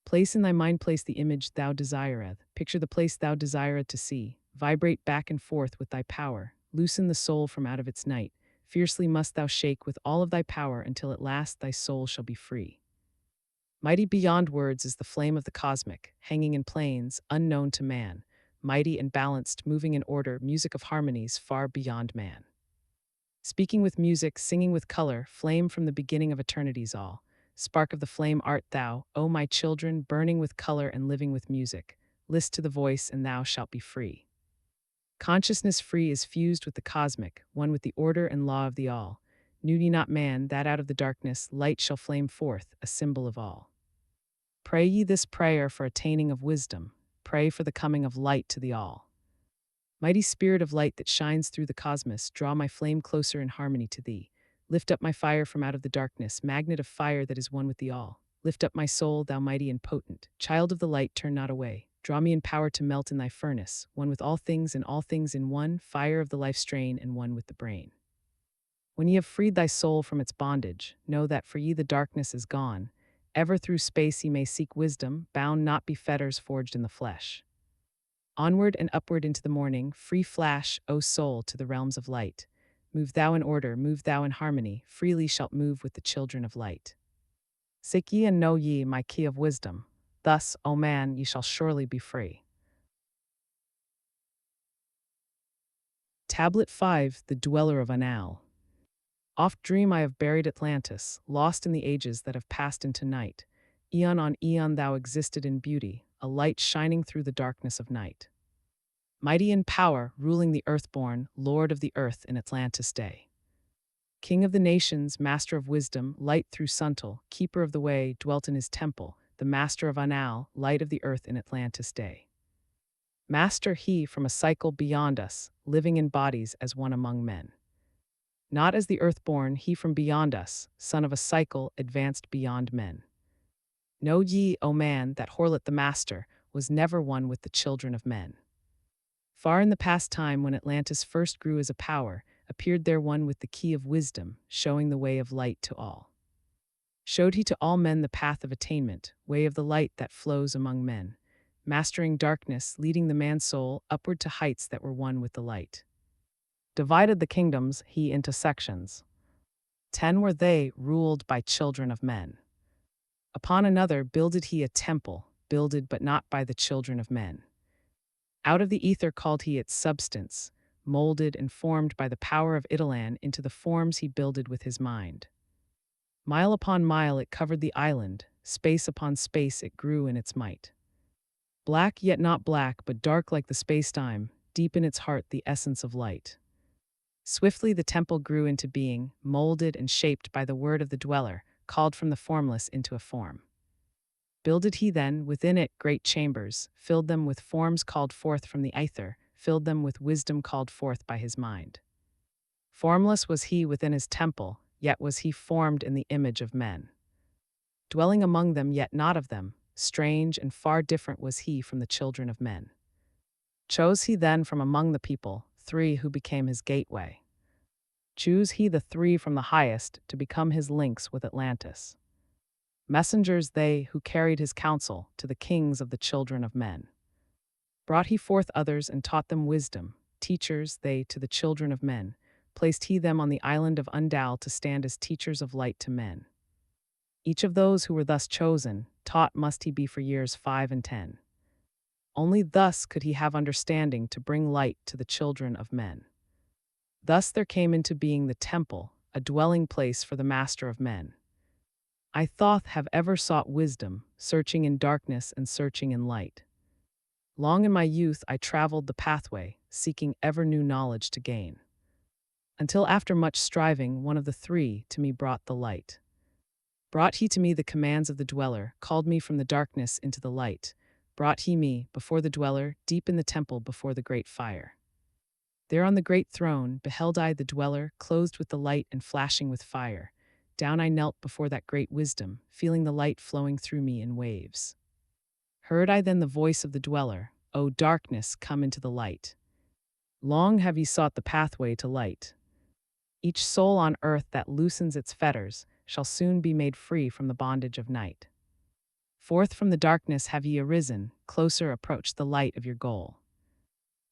Place in thy mind place the image thou desireth, picture the place thou desireth to see, vibrate back and forth with thy power, loosen the soul from out of its night. Fiercely must thou shake with all of thy power until at last thy soul shall be free. Mighty beyond words is the flame of the cosmic, hanging in planes, unknown to man, mighty and balanced, moving in order, music of harmonies far beyond man. Speaking with music, singing with color, flame from the beginning of eternity's all. Spark of the flame art thou, O my children, burning with color and living with music. List to the voice, and thou shalt be free. Consciousness free is fused with the cosmic, one with the order and law of the all. Knew ye not, man, that out of the darkness light shall flame forth, a symbol of all? Pray ye this prayer for attaining of wisdom. Pray for the coming of light to the all. Mighty spirit of light that shines through the cosmos, draw my flame closer in harmony to thee. Lift up my fire from out of the darkness, magnet of fire that is one with the all. Lift up my soul, thou mighty and potent. Child of the light, turn not away. Draw me in power to melt in thy furnace, one with all things and all things in one, fire of the life strain and one with the brain. When ye have freed thy soul from its bondage, know that for ye the darkness is gone. Ever through space ye may seek wisdom, bound not be fetters forged in the flesh. Onward and upward into the morning, free flash, O soul, to the realms of light. Move thou in order, move thou in harmony, freely shalt move with the children of light. Seek ye and know ye my key of wisdom. Thus, O man, ye shall surely be free. Tablet 5, The Dweller of Anal. Oft dream I of buried Atlantis, lost in the ages that have passed into night. Eon on eon thou existed in beauty, a light shining through the darkness of night. Mighty in power, ruling the earthborn, lord of the earth in Atlantis day. King of the nations, master of wisdom, light through Suntal, keeper of the way, dwelt in his temple, the master of Anal, light of the earth in Atlantis day. Master he from a cycle beyond us, living in bodies as one among men. Not as the earthborn, he from beyond us, son of a cycle, advanced beyond men. Know ye, O man, that Horlet the master was never one with the children of men. Far in the past time, when Atlantis first grew as a power, appeared there one with the key of wisdom, showing the way of light to all. Showed he to all men the path of attainment, way of the light that flows among men, mastering darkness, leading the man's soul upward to heights that were one with the light. Divided the kingdoms he into sections. 10 were they, ruled by children of men. Upon another builded he a temple, builded but not by the children of men. Out of the ether called he its substance, molded and formed by the power of Italan into the forms he builded with his mind. Mile upon mile it covered the island, space upon space it grew in its might. Black yet not black, but dark like the space-time, deep in its heart the essence of light. Swiftly the temple grew into being, molded and shaped by the word of the dweller, called from the formless into a form. Builded he then, within it, great chambers, filled them with forms called forth from the ether, filled them with wisdom called forth by his mind. Formless was he within his temple, yet was he formed in the image of men. Dwelling among them, yet not of them, strange and far different was he from the children of men. Chose he then from among the people 3 who became his gateway. Choose he the 3 from the highest to become his links with Atlantis. Messengers they who carried his counsel to the kings of the children of men. Brought he forth others and taught them wisdom, teachers they to the children of men. Placed he them on the island of Undal to stand as teachers of light to men. Each of those who were thus chosen, taught must he be for years 5 and 10. Only thus could he have understanding to bring light to the children of men. Thus there came into being the temple, a dwelling place for the master of men. I, Thoth, have ever sought wisdom, searching in darkness and searching in light. Long in my youth I traveled the pathway, seeking ever new knowledge to gain. Until after much striving, one of the 3 to me brought the light. Brought he to me the commands of the dweller, called me from the darkness into the light. Brought he me, before the dweller, deep in the temple before the great fire. There on the great throne beheld I the dweller, clothed with the light and flashing with fire. Down I knelt before that great wisdom, feeling the light flowing through me in waves. Heard I then the voice of the dweller, O darkness, come into the light. Long have ye sought the pathway to light. Each soul on earth that loosens its fetters shall soon be made free from the bondage of night. Forth from the darkness have ye arisen, closer approached the light of your goal.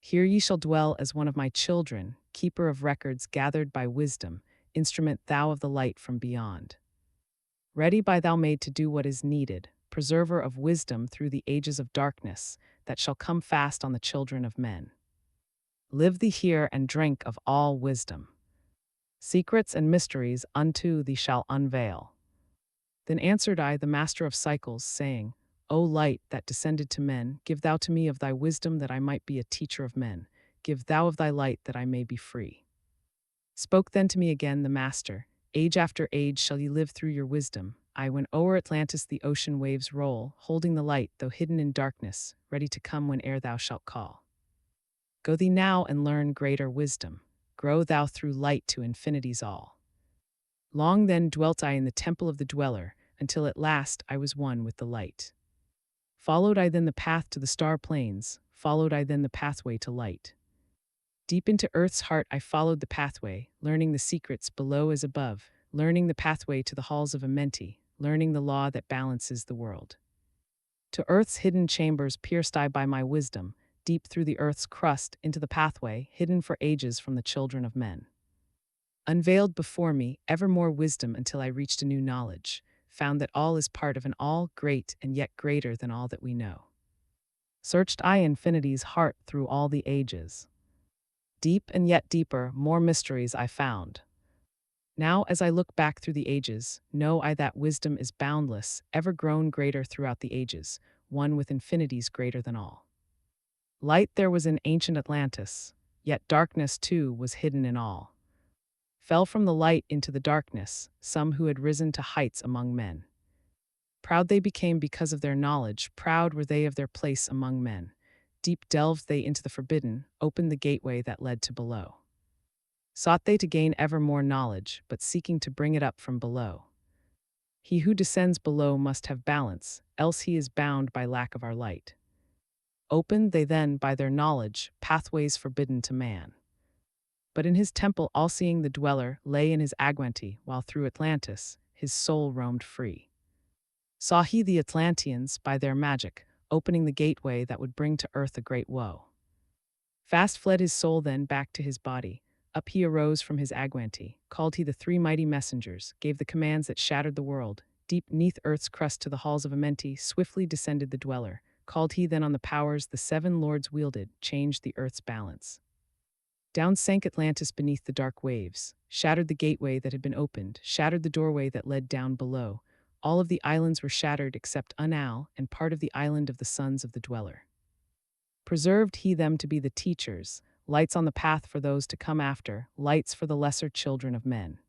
Here ye shall dwell as one of my children, keeper of records gathered by wisdom, instrument thou of the light from beyond. Ready by thou made to do what is needed, preserver of wisdom through the ages of darkness, that shall come fast on the children of men. Live thee here and drink of all wisdom. Secrets and mysteries unto thee shall unveil. Then answered I, the master of cycles, saying, O light that descended to men, give thou to me of thy wisdom that I might be a teacher of men. Give thou of thy light that I may be free. Spoke then to me again the master, Age after age shall ye live through your wisdom. I, when o'er Atlantis the ocean waves roll, holding the light, though hidden in darkness, ready to come whene'er thou shalt call. Go thee now and learn greater wisdom. Grow thou through light to infinity's all. Long then dwelt I in the temple of the dweller, until at last I was one with the light. Followed I then the path to the star plains, followed I then the pathway to light. Deep into earth's heart I followed the pathway, learning the secrets below as above, learning the pathway to the halls of Amenti, learning the law that balances the world. To earth's hidden chambers pierced I by my wisdom, deep through the earth's crust into the pathway, hidden for ages from the children of men. Unveiled before me, ever more wisdom until I reached a new knowledge, found that all is part of an all, great and yet greater than all that we know. Searched I infinity's heart through all the ages. Deep and yet deeper, more mysteries I found. Now as I look back through the ages, know I that wisdom is boundless, ever grown greater throughout the ages, one with infinities greater than all. Light there was in ancient Atlantis, yet darkness too was hidden in all. Fell from the light into the darkness, some who had risen to heights among men. Proud they became because of their knowledge, proud were they of their place among men. Deep delved they into the forbidden, opened the gateway that led to below. Sought they to gain ever more knowledge, but seeking to bring it up from below. He who descends below must have balance, else he is bound by lack of our light. Opened they then, by their knowledge, pathways forbidden to man. But in his temple all-seeing the dweller lay in his Agwanti, while through Atlantis his soul roamed free. Saw he the Atlanteans, by their magic, opening the gateway that would bring to earth a great woe. Fast fled his soul then back to his body. Up he arose from his Agwanti, called he the three mighty messengers, gave the commands that shattered the world. Deep neath earth's crust to the halls of Amenti swiftly descended the dweller. Called he then on the powers the seven lords wielded, changed the earth's balance. Down sank Atlantis beneath the dark waves, shattered the gateway that had been opened, shattered the doorway that led down below. All of the islands were shattered except Unal and part of the island of the sons of the dweller. Preserved he them to be the teachers, lights on the path for those to come after, lights for the lesser children of men.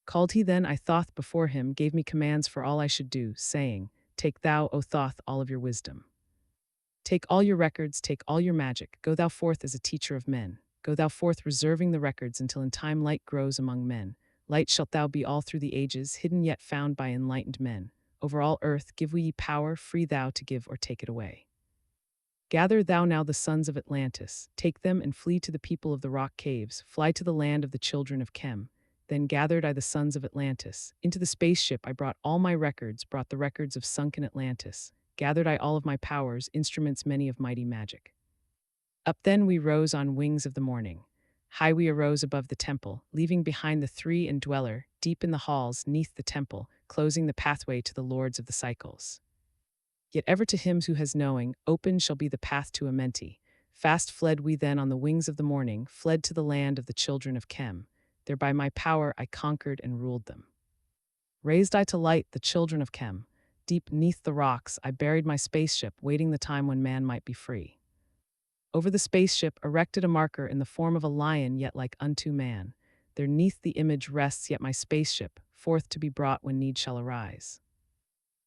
Called he then I Thoth before him, gave me commands for all I should do, saying, Take thou, O Thoth, all of your wisdom. Take all your records, take all your magic, go thou forth as a teacher of men. Go thou forth reserving the records until in time light grows among men. Light shalt thou be all through the ages, hidden yet found by enlightened men. Over all earth give we ye power, free thou to give or take it away. Gather thou now the sons of Atlantis, take them and flee to the people of the rock caves, fly to the land of the children of Chem. Then gathered I the sons of Atlantis. Into the spaceship I brought all my records, brought the records of sunken Atlantis. Gathered I all of my powers, instruments many of mighty magic. Up then we rose on wings of the morning. High we arose above the temple, leaving behind the three and dweller, deep in the halls, neath the temple, closing the pathway to the lords of the cycles. Yet ever to him who has knowing, open shall be the path to Amenti. Fast fled we then on the wings of the morning, fled to the land of the children of Chem. There by my power I conquered and ruled them. Raised I to light the children of Chem. Deep neath the rocks I buried my spaceship, waiting the time when man might be free. Over the spaceship erected a marker in the form of a lion, yet like unto man. There neath the image rests yet my spaceship, forth to be brought when need shall arise.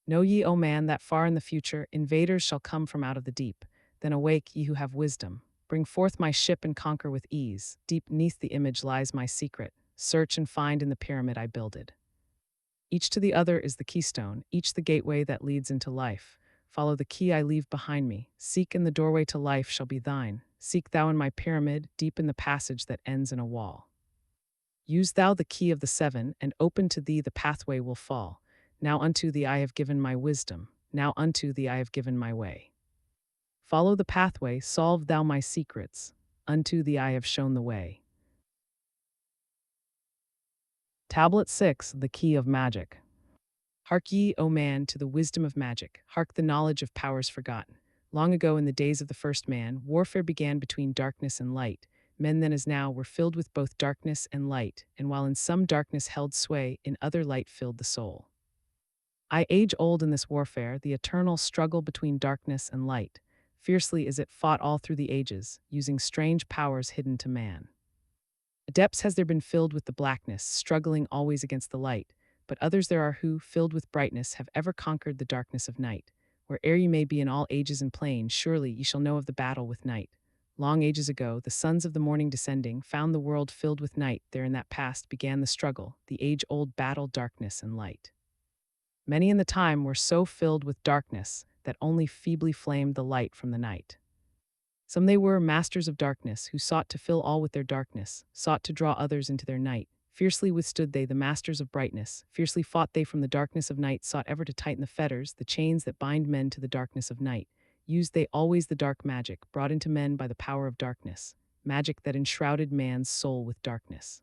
Know ye, O man, that far in the future invaders shall come from out of the deep. Then awake, ye who have wisdom. Bring forth my ship and conquer with ease. Deep neath the image lies my secret. Search and find in the pyramid I builded. Each to the other is the keystone, each the gateway that leads into life. Follow the key I leave behind me. Seek, and the doorway to life shall be thine. Seek thou in my pyramid, deep in the passage that ends in a wall. Use thou the key of the seven, and open to thee the pathway will fall. Now unto thee I have given my wisdom. Now unto thee I have given my way. Follow the pathway, solve thou my secrets. Unto thee I have shown the way. Tablet 6, the Key of Magic. Hark ye, O man, to the wisdom of magic. Hark the knowledge of powers forgotten. Long ago, in the days of the first man, warfare began between darkness and light. Men then as now were filled with both darkness and light, and while in some darkness held sway, in other light filled the soul. Age old in this warfare, the eternal struggle between darkness and light. Fiercely is it fought all through the ages, using strange powers hidden to man. Adepts has there been filled with the blackness, struggling always against the light, but others there are who, filled with brightness, have ever conquered the darkness of night. Where'er ye may be in all ages and planes, surely ye shall know of the battle with night. Long ages ago, the sons of the morning descending found the world filled with night. There in that past began the struggle, the age-old battle, darkness and light. Many in the time were so filled with darkness that only feebly flamed the light from the night. Some they were masters of darkness, who sought to fill all with their darkness, sought to draw others into their night. Fiercely withstood they, the masters of brightness, fiercely fought they from the darkness of night, sought ever to tighten the fetters, the chains that bind men to the darkness of night. Used they always the dark magic, brought into men by the power of darkness, magic that enshrouded man's soul with darkness.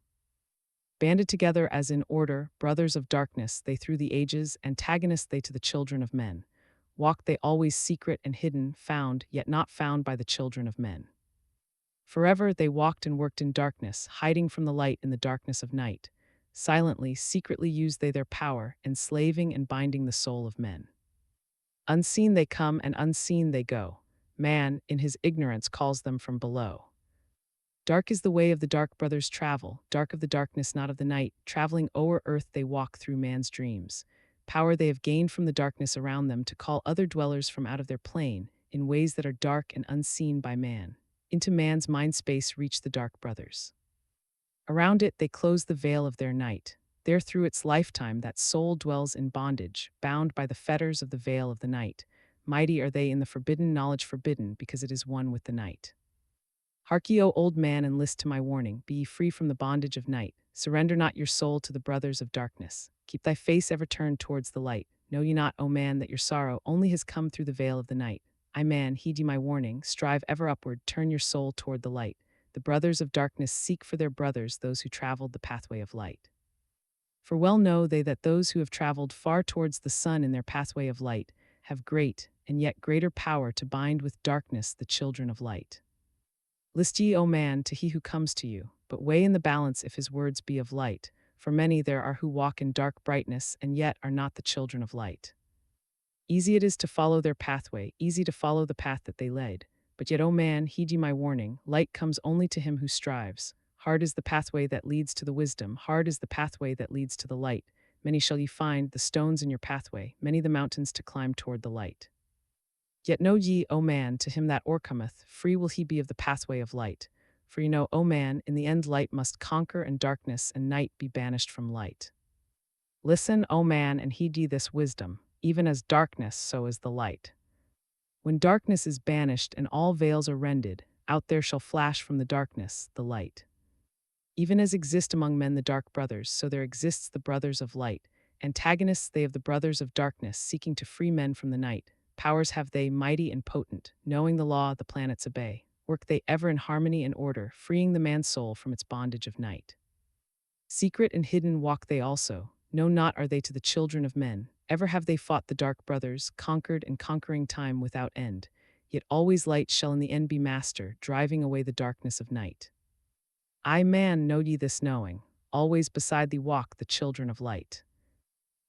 Banded together as in order, brothers of darkness, they through the ages, antagonists they to the children of men. Walked they always secret and hidden, found, yet not found by the children of men. Forever they walked and worked in darkness, hiding from the light in the darkness of night. Silently, secretly used they their power, enslaving and binding the soul of men. Unseen they come and unseen they go. Man, in his ignorance, calls them from below. Dark is the way of the dark brothers travel, dark of the darkness, not of the night. Traveling o'er earth they walk through man's dreams. Power they have gained from the darkness around them to call other dwellers from out of their plane, in ways that are dark and unseen by man. Into man's mind space reach the dark brothers. Around it they close the veil of their night. There through its lifetime that soul dwells in bondage, bound by the fetters of the veil of the night. Mighty are they in the forbidden knowledge, forbidden because it is one with the night. Hark ye, O old man, and list to my warning. Be ye free from the bondage of night. Surrender not your soul to the brothers of darkness. Keep thy face ever turned towards the light. Know ye not, O man, that your sorrow only has come through the veil of the night? I, man, heed ye my warning. Strive ever upward, turn your soul toward the light. The brothers of darkness seek for their brothers, those who traveled the pathway of light. For well know they that those who have traveled far towards the sun in their pathway of light have great, and yet greater power to bind with darkness the children of light. List ye, O man, to he who comes to you, but weigh in the balance if his words be of light, for many there are who walk in dark brightness and yet are not the children of light. Easy it is to follow their pathway, easy to follow the path that they led, but yet, O man, heed ye my warning, light comes only to him who strives. Hard is the pathway that leads to the wisdom, hard is the pathway that leads to the light. Many shall ye find, the stones in your pathway, many the mountains to climb toward the light. Yet know ye, O man, to him that o'ercometh, free will he be of the pathway of light. For ye know, O man, in the end light must conquer, and darkness and night be banished from light. Listen, O man, and heed ye this wisdom, even as darkness, so is the light. When darkness is banished and all veils are rended, out there shall flash from the darkness the light. Even as exist among men the dark brothers, so there exists the brothers of light. Antagonists they of the brothers of darkness, seeking to free men from the night. Powers have they mighty and potent, knowing the law the planets obey. Work they ever in harmony and order, freeing the man's soul from its bondage of night. Secret and hidden walk they also, know not are they to the children of men. Ever have they fought the dark brothers, conquered and conquering time without end. Yet always light shall in the end be master, driving away the darkness of night. I, man, know ye this knowing, always beside thee walk the children of light.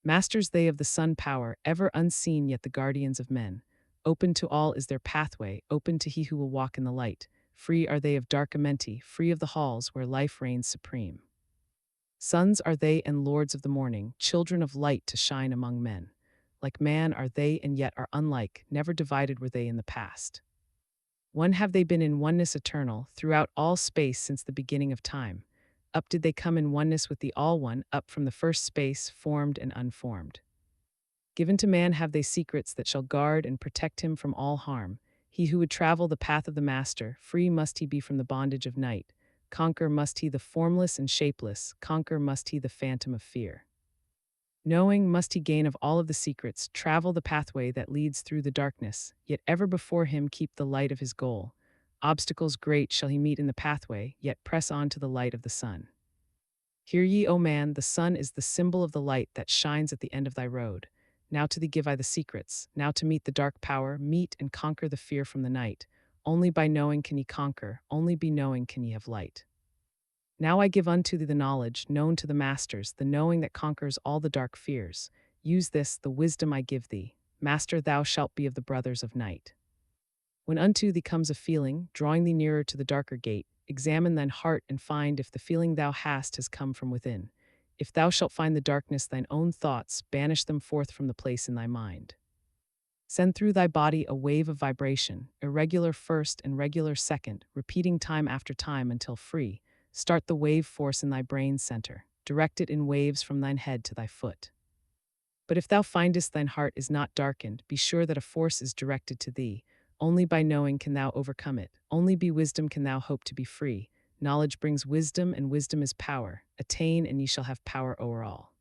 Masters they of the sun power, ever unseen yet the guardians of men. Open to all is their pathway, open to he who will walk in the light. Free are they of dark amenti, free of the halls where life reigns supreme. Sons are they and lords of the morning, children of light to shine among men. Like man are they and yet are unlike, never divided were they in the past. One have they been in oneness eternal, throughout all space since the beginning of time. Up did they come in oneness with the All One, up from the first space, formed and unformed. Given to man have they secrets that shall guard and protect him from all harm. He who would travel the path of the Master, free must he be from the bondage of night. Conquer must he the formless and shapeless, conquer must he the phantom of fear. Knowing must he gain of all of the secrets, travel the pathway that leads through the darkness, yet ever before him keep the light of his goal. Obstacles great shall he meet in the pathway, yet press on to the light of the sun. Hear ye, O man, the sun is the symbol of the light that shines at the end of thy road. Now to thee give I the secrets, now to meet the dark power, meet and conquer the fear from the night. Only by knowing can ye conquer, only be knowing can ye have light. Now I give unto thee the knowledge, known to the masters, the knowing that conquers all the dark fears. Use this, the wisdom I give thee. Master, thou shalt be of the brothers of night. When unto thee comes a feeling, drawing thee nearer to the darker gate, examine thine heart and find if the feeling thou hast has come from within. If thou shalt find the darkness thine own thoughts, banish them forth from the place in thy mind. Send through thy body a wave of vibration, irregular first and regular second, repeating time after time until free. Start the wave force in thy brain center. Direct it in waves from thine head to thy foot. But if thou findest thine heart is not darkened, be sure that a force is directed to thee. Only by knowing can thou overcome it. Only by wisdom can thou hope to be free. Knowledge brings wisdom, and wisdom is power. Attain, and ye shall have power o'er all.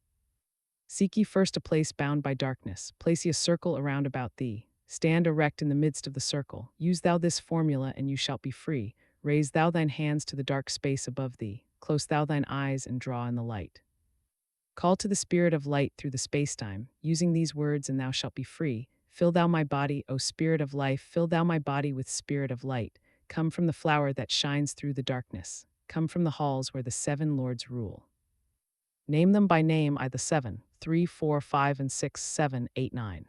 Seek ye first a place bound by darkness. Place ye a circle around about thee. Stand erect in the midst of the circle. Use thou this formula, and you shalt be free. Raise thou thine hands to the dark space above thee. Close thou thine eyes and draw in the light. Call to the spirit of light through the spacetime, using these words, and thou shalt be free. Fill thou my body, O spirit of life, fill thou my body with spirit of light. Come from the flower that shines through the darkness. Come from the halls where the seven lords rule. Name them by name, I the seven, 3, 4, 5, and 6, 7, 8, 9.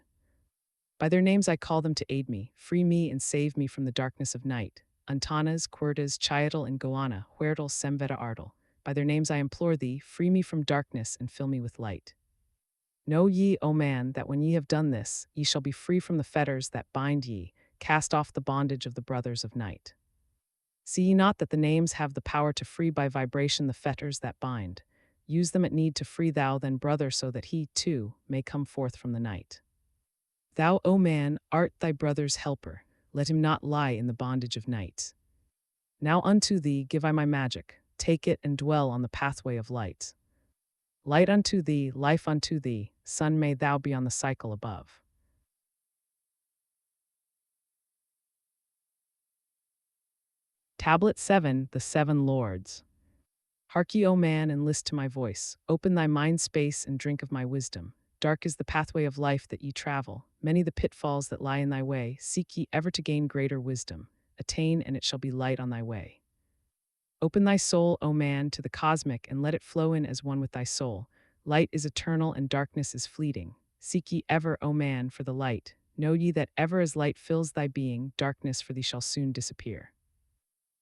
By their names I call them to aid me, free me and save me from the darkness of night. Antanas, Quertas, Chiatal, and Goana, Huertal, Semveta, Artal. By their names I implore thee, free me from darkness and fill me with light. Know ye, O man, that when ye have done this, ye shall be free from the fetters that bind ye, cast off the bondage of the brothers of night. See ye not that the names have the power to free by vibration the fetters that bind? Use them at need to free thou then brother, so that he, too, may come forth from the night. Thou, O man, art thy brother's helper. Let him not lie in the bondage of night. Now unto thee give I my magic. Take it and dwell on the pathway of light. Light unto thee, life unto thee, sun may thou be on the cycle above. Tablet 7, the Seven Lords. Hark ye, O man, and list to my voice. Open thy mind space and drink of my wisdom. Dark is the pathway of life that ye travel. Many the pitfalls that lie in thy way. Seek ye ever to gain greater wisdom. Attain, and it shall be light on thy way. Open thy soul, O man, to the cosmic, and let it flow in as one with thy soul. Light is eternal, and darkness is fleeting. Seek ye ever, O man, for the light. Know ye that ever as light fills thy being, darkness for thee shall soon disappear.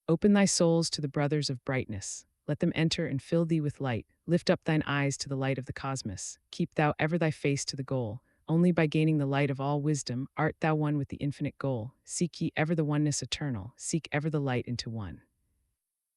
Open thy souls to the brothers of brightness. Let them enter and fill thee with light. Lift up thine eyes to the light of the cosmos. Keep thou ever thy face to the goal. Only by gaining the light of all wisdom art thou one with the infinite goal. Seek ye ever the oneness eternal. Seek ever the light into one.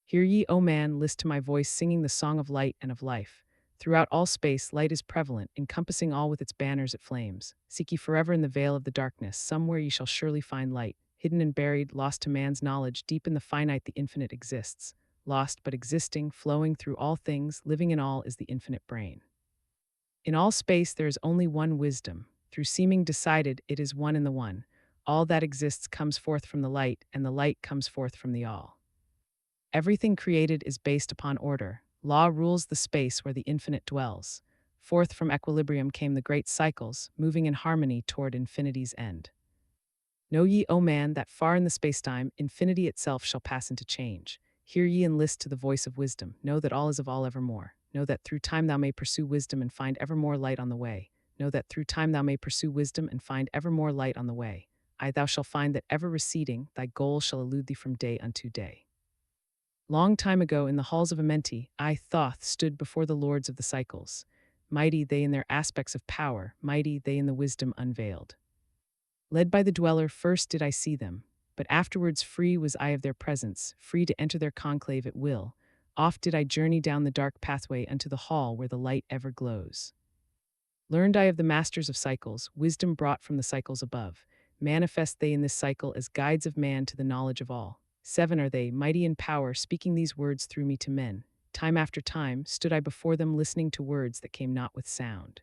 Hear ye, O man, list to my voice singing the song of light and of life. Throughout all space, light is prevalent, encompassing all with its banners it flames. Seek ye forever in the veil of the darkness, somewhere ye shall surely find light. Hidden and buried, lost to man's knowledge, deep in the finite the infinite exists. Lost but existing, flowing through all things, living in all is the infinite brain. In all space there is only one wisdom. Through seeming decided, it is one in the one. All that exists comes forth from the light, and the light comes forth from the all. Everything created is based upon order. Law rules the space where the infinite dwells. Forth from equilibrium came the great cycles, moving in harmony toward infinity's end. Know ye, O man, that far in the spacetime, infinity itself shall pass into change. Hear ye and list to the voice of wisdom. Know that all is of all evermore. Know that through time thou may pursue wisdom and find ever more light on the way. Know that through time thou may pursue wisdom and find ever more light on the way. Aye, thou shalt find that ever receding, thy goal shall elude thee from day unto day. Long time ago in the halls of Amenti, I, Thoth, stood before the lords of the cycles. Mighty they in their aspects of power, mighty they in the wisdom unveiled. Led by the dweller, first did I see them, but afterwards free was I of their presence, free to enter their conclave at will. Oft did I journey down the dark pathway unto the hall where the light ever glows. Learned I of the masters of cycles, wisdom brought from the cycles above. Manifest they in this cycle as guides of man to the knowledge of all. 7 are they, mighty in power, speaking these words through me to men. Time after time stood I before them listening to words that came not with sound.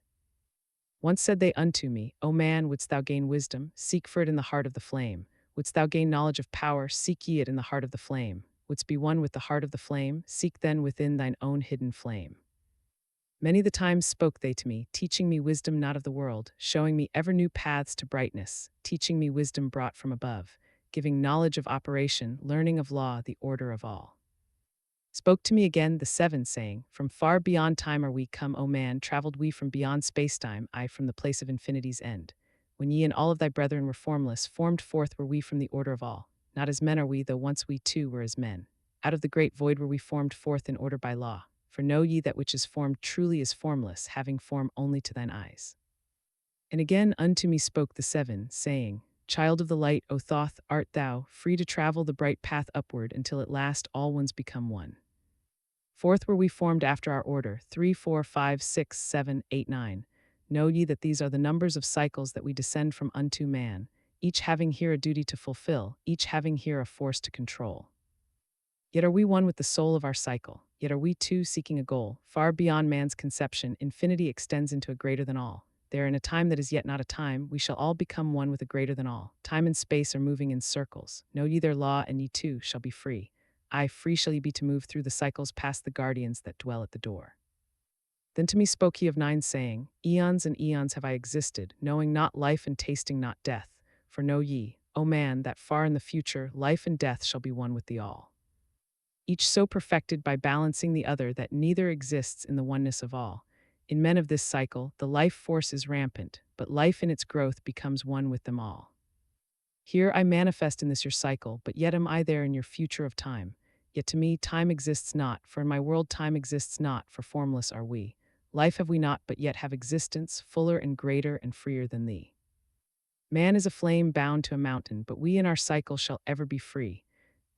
Once said they unto me, O man, wouldst thou gain wisdom? Seek for it in the heart of the flame. Wouldst thou gain knowledge of power? Seek ye it in the heart of the flame. Wouldst be one with the heart of the flame? Seek then within thine own hidden flame. Many the times spoke they to me, teaching me wisdom not of the world, showing me ever new paths to brightness, teaching me wisdom brought from above, giving knowledge of operation, learning of law, the order of all. Spoke to me again the seven, saying, From far beyond time are we come, O man, travelled we from beyond space-time, I from the place of infinity's end. When ye and all of thy brethren were formless, formed forth were we from the order of all. Not as men are we, though once we too were as men. Out of the great void were we formed forth in order by law. For know ye that which is formed truly is formless, having form only to thine eyes. And again unto me spoke the seven, saying, Child of the light, O Thoth, art thou, free to travel the bright path upward until at last all ones become one. Forth were we formed after our order, 3, 4, 5, 6, 7, 8, 9. Know ye that these are the numbers of cycles that we descend from unto man, each having here a duty to fulfill, each having here a force to control. Yet are we one with the soul of our cycle, yet are we two seeking a goal. Far beyond man's conception, infinity extends into a greater than all. There in a time that is yet not a time, we shall all become one with a greater than all. Time and space are moving in circles. Know ye their law, and ye too shall be free. Aye, free shall ye be to move through the cycles past the guardians that dwell at the door. Then to me spoke he of nine, saying, Eons and eons have I existed, knowing not life and tasting not death. For know ye, O man, that far in the future life and death shall be one with the all. Each so perfected by balancing the other that neither exists in the oneness of all. In men of this cycle, the life force is rampant, but life in its growth becomes one with them all. Here I manifest in this your cycle, but yet am I there in your future of time. Yet to me time exists not, for in my world time exists not, for formless are we. Life have we not, but yet have existence, fuller and greater and freer than thee. Man is a flame bound to a mountain, but we in our cycle shall ever be free.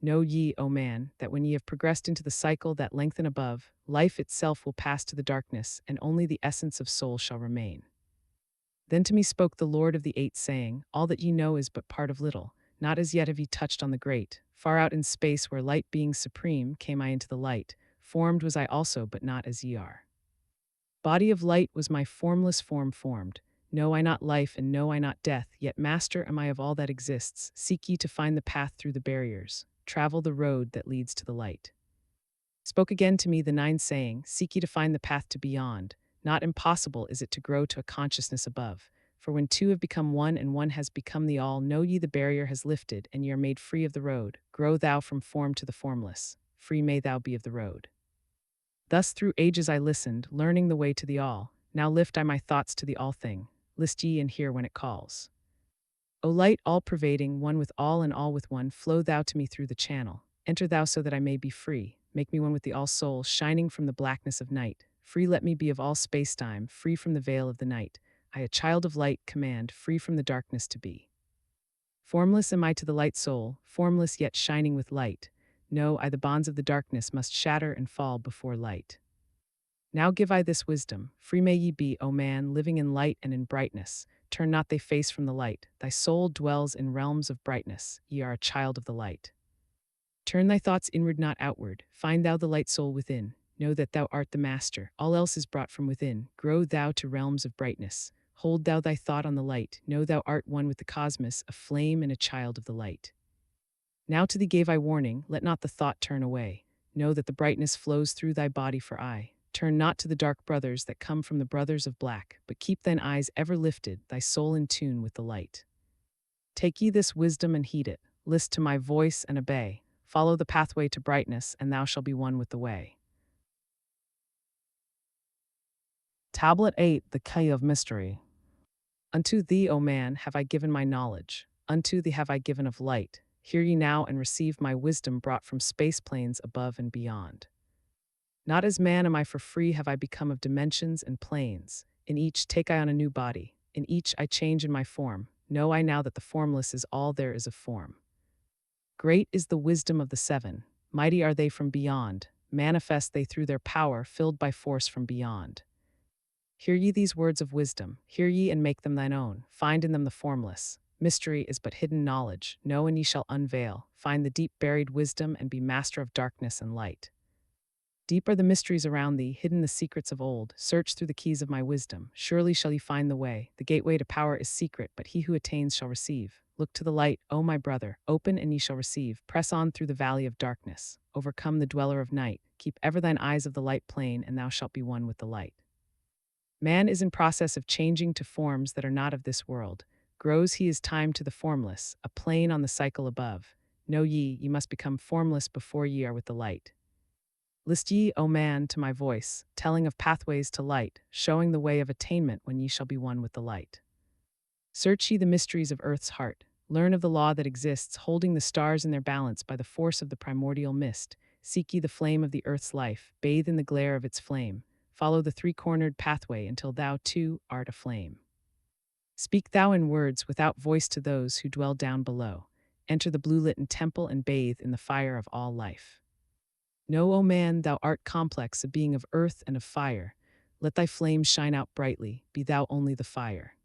Know ye, O man, that when ye have progressed into the cycle that lengthen above, life itself will pass to the darkness, and only the essence of soul shall remain. Then to me spoke the Lord of the Eight, saying, All that ye know is but part of little, not as yet have ye touched on the great. Far out in space where light being supreme came I into the light, formed was I also, but not as ye are. Body of light was my formless form formed. Know I not life, and know I not death, yet master am I of all that exists. Seek ye to find the path through the barriers. Travel the road that leads to the light. Spoke again to me the nine, saying, Seek ye to find the path to beyond. Not impossible is it to grow to a consciousness above. For when two have become one and one has become the all, know ye the barrier has lifted, and ye are made free of the road. Grow thou from form to the formless. Free may thou be of the road. Thus through ages I listened, learning the way to the all. Now lift I my thoughts to the all thing. List ye and hear when it calls. O light all-pervading, one with all and all with one, flow thou to me through the channel. Enter thou so that I may be free. Make me one with the all-soul, shining from the blackness of night. Free let me be of all space-time, free from the veil of the night. I, a child of light, command, free from the darkness to be. Formless am I to the light soul, formless yet shining with light. Know I the bonds of the darkness must shatter and fall before light. Now give I this wisdom, free may ye be, O man, living in light and in brightness. Turn not thy face from the light, thy soul dwells in realms of brightness, ye are a child of the light. Turn thy thoughts inward, not outward, find thou the light soul within, know that thou art the master, all else is brought from within, grow thou to realms of brightness, hold thou thy thought on the light, know thou art one with the cosmos, a flame and a child of the light. Now to thee gave I warning, let not the thought turn away, know that the brightness flows through thy body for aye. Turn not to the dark brothers that come from the brothers of black, but keep thine eyes ever lifted, thy soul in tune with the light. Take ye this wisdom and heed it, list to my voice and obey, follow the pathway to brightness, and thou shalt be one with the way. Tablet 8, the Key of Mystery. Unto thee, O man, have I given my knowledge, unto thee have I given of light. Hear ye now and receive my wisdom brought from space planes above and beyond. Not as man am I, for free have I become of dimensions and planes. In each take I on a new body, in each I change in my form. Know I now that the formless is all there is of form. Great is the wisdom of the seven, mighty are they from beyond, manifest they through their power, filled by force from beyond. Hear ye these words of wisdom, hear ye and make them thine own, find in them the formless. Mystery is but hidden knowledge, know and ye shall unveil, find the deep buried wisdom and be master of darkness and light. Deep are the mysteries around thee, hidden the secrets of old. Search through the keys of my wisdom. Surely shall ye find the way. The gateway to power is secret, but he who attains shall receive. Look to the light, O my brother. Open, and ye shall receive. Press on through the valley of darkness. Overcome the dweller of night. Keep ever thine eyes of the light plain, and thou shalt be one with the light. Man is in process of changing to forms that are not of this world. Grows he is time to the formless, a plane on the cycle above. Know ye must become formless before ye are with the light. List ye, O man, to my voice, telling of pathways to light, showing the way of attainment when ye shall be one with the light. Search ye the mysteries of earth's heart. Learn of the law that exists, holding the stars in their balance by the force of the primordial mist. Seek ye the flame of the earth's life, bathe in the glare of its flame. Follow the three-cornered pathway until thou, too, art aflame. Speak thou in words without voice to those who dwell down below. Enter the blue-litten temple and bathe in the fire of all life. Know, O man, thou art complex, a being of earth and of fire. Let thy flame shine out brightly, be thou only the fire.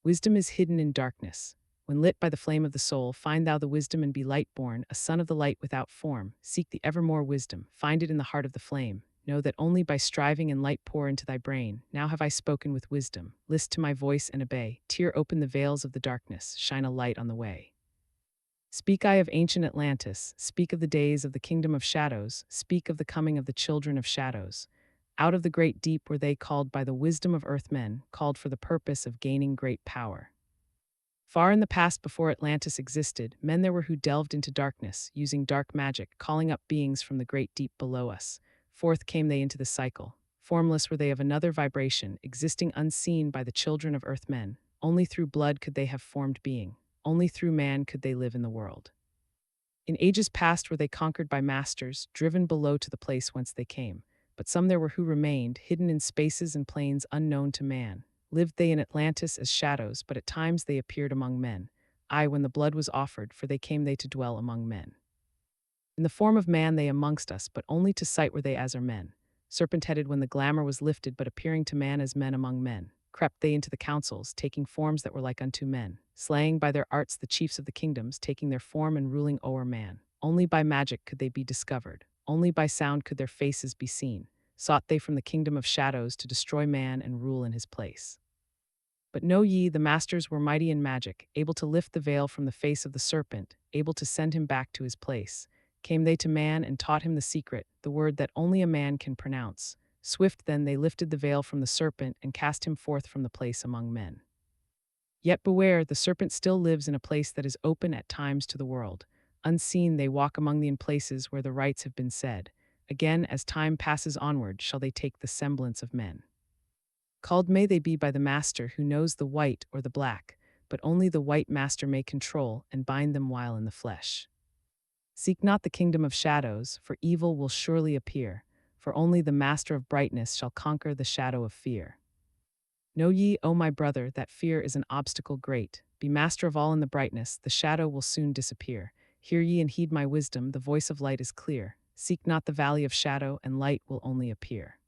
Wisdom is hidden in darkness. When lit by the flame of the soul, find thou the wisdom and be light-born, a son of the light without form. Seek the evermore wisdom, find it in the heart of the flame. Know that only by striving and light pour into thy brain. Now have I spoken with wisdom. List to my voice and obey. Tear open the veils of the darkness, shine a light on the way. Speak I of ancient Atlantis, speak of the days of the kingdom of shadows, speak of the coming of the children of shadows. Out of the great deep were they called by the wisdom of earthmen, called for the purpose of gaining great power. Far in the past before Atlantis existed, men there were who delved into darkness, using dark magic, calling up beings from the great deep below us. Forth came they into the cycle. Formless were they of another vibration, existing unseen by the children of earthmen. Only through blood could they have formed being. Only through man could they live in the world. In ages past were they conquered by masters, driven below to the place whence they came. But some there were who remained, hidden in spaces and plains unknown to man. Lived they in Atlantis as shadows, but at times they appeared among men. Aye, when the blood was offered, for they came they to dwell among men. In the form of man they amongst us, but only to sight were they as are men. Serpent-headed when the glamour was lifted, but appearing to man as men among men. Crept they into the councils, taking forms that were like unto men, slaying by their arts the chiefs of the kingdoms, taking their form and ruling o'er man. Only by magic could they be discovered, only by sound could their faces be seen. Sought they from the kingdom of shadows to destroy man and rule in his place. But know ye, the masters were mighty in magic, able to lift the veil from the face of the serpent, able to send him back to his place. Came they to man and taught him the secret, the word that only a man can pronounce. Swift then they lifted the veil from the serpent and cast him forth from the place among men. Yet beware, the serpent still lives in a place that is open at times to the world. Unseen they walk among the in places where the rites have been said. Again, as time passes onward, shall they take the semblance of men. Called may they be by the master who knows the white or the black, but only the white master may control and bind them while in the flesh. Seek not the kingdom of shadows, for evil will surely appear, for only the master of brightness shall conquer the shadow of fear. Know ye, O my brother, that fear is an obstacle great. Be master of all in the brightness, the shadow will soon disappear. Hear ye and heed my wisdom, the voice of light is clear. Seek not the valley of shadow, and light will only appear.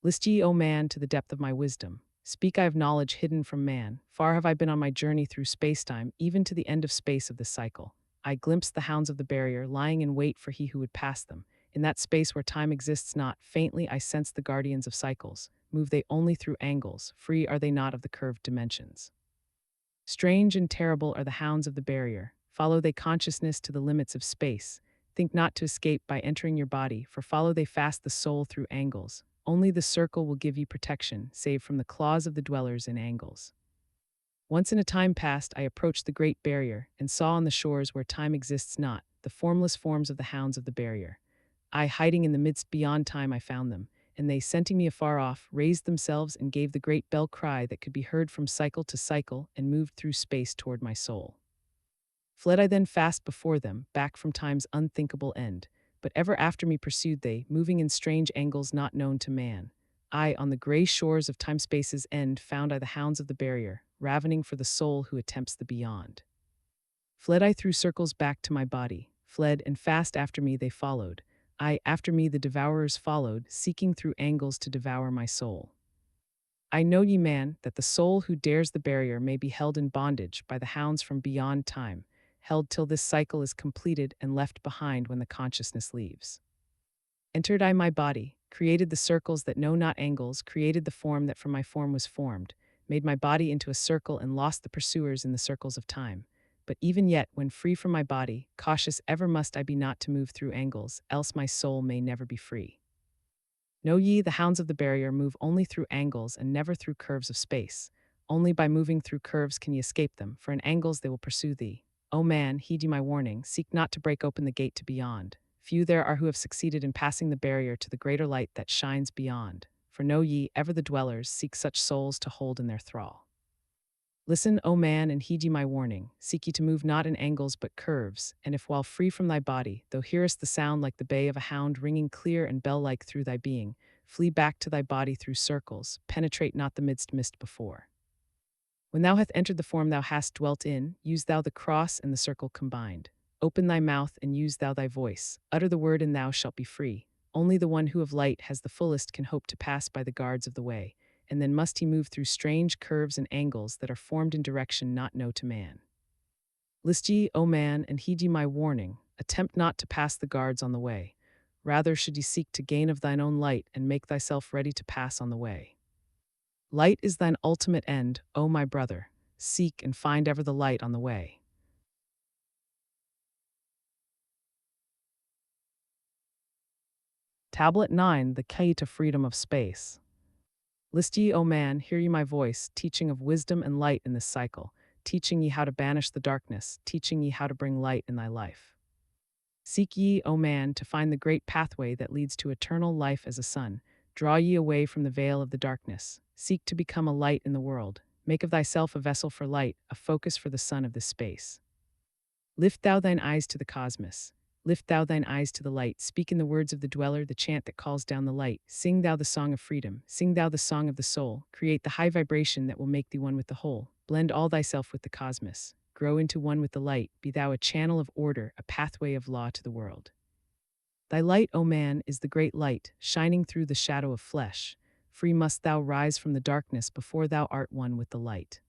List ye, O man, to the depth of my wisdom. Speak I of knowledge hidden from man. Far have I been on my journey through space-time, even to the end of space of this cycle. I glimpsed the hounds of the barrier, lying in wait for he who would pass them. In that space where time exists not, faintly I sense the guardians of cycles. Move they only through angles, free are they not of the curved dimensions. Strange and terrible are the hounds of the barrier. Follow they consciousness to the limits of space. Think not to escape by entering your body, for follow they fast the soul through angles. Only the circle will give ye protection, save from the claws of the dwellers in angles. Once in a time past I approached the great barrier, and saw on the shores where time exists not, the formless forms of the hounds of the barrier. I, hiding in the midst beyond time, I found them, and they, scenting me afar off, raised themselves and gave the great bell cry that could be heard from cycle to cycle and moved through space toward my soul. Fled I then fast before them, back from time's unthinkable end, but ever after me pursued they, moving in strange angles not known to man. I, on the grey shores of time-space's end, found I the hounds of the barrier, ravening for the soul who attempts the beyond. Fled I through circles back to my body, fled, and fast after me they followed. I, after me the devourers followed, seeking through angles to devour my soul. I know ye, man, that the soul who dares the barrier may be held in bondage by the hounds from beyond time, held till this cycle is completed and left behind when the consciousness leaves. Entered I my body, created the circles that know not angles, created the form that from my form was formed, made my body into a circle and lost the pursuers in the circles of time. But even yet, when free from my body, cautious ever must I be not to move through angles, else my soul may never be free. Know ye, the hounds of the barrier move only through angles and never through curves of space. Only by moving through curves can ye escape them, for in angles they will pursue thee. O man, heed ye my warning, seek not to break open the gate to beyond. Few there are who have succeeded in passing the barrier to the greater light that shines beyond. For know ye, ever the dwellers seek such souls to hold in their thrall. Listen, O man, and heed ye my warning. Seek ye to move not in angles but curves, and if while free from thy body, thou hearest the sound like the bay of a hound ringing clear and bell-like through thy being, flee back to thy body through circles, penetrate not the midst mist before. When thou hast entered the form thou hast dwelt in, use thou the cross and the circle combined. Open thy mouth and use thou thy voice. Utter the word and thou shalt be free. Only the one who of light has the fullest can hope to pass by the guards of the way, and then must he move through strange curves and angles that are formed in direction not known to man. List ye, O man, and heed ye my warning. Attempt not to pass the guards on the way. Rather should ye seek to gain of thine own light and make thyself ready to pass on the way. Light is thine ultimate end, O my brother. Seek and find ever the light on the way. Tablet 9, the key to freedom of space. List ye, O man, hear ye my voice, teaching of wisdom and light in this cycle, teaching ye how to banish the darkness, teaching ye how to bring light in thy life. Seek ye, O man, to find the great pathway that leads to eternal life as a sun. Draw ye away from the veil of the darkness. Seek to become a light in the world. Make of thyself a vessel for light, a focus for the sun of this space. Lift thou thine eyes to the cosmos. Lift thou thine eyes to the light. Speak in the words of the dweller, the chant that calls down the light. Sing thou the song of freedom. Sing thou the song of the soul. Create the high vibration that will make thee one with the whole. Blend all thyself with the cosmos. Grow into one with the light. Be thou a channel of order, a pathway of law to the world. Thy light, O man, is the great light, shining through the shadow of flesh. Free must thou rise from the darkness before thou art one with the light.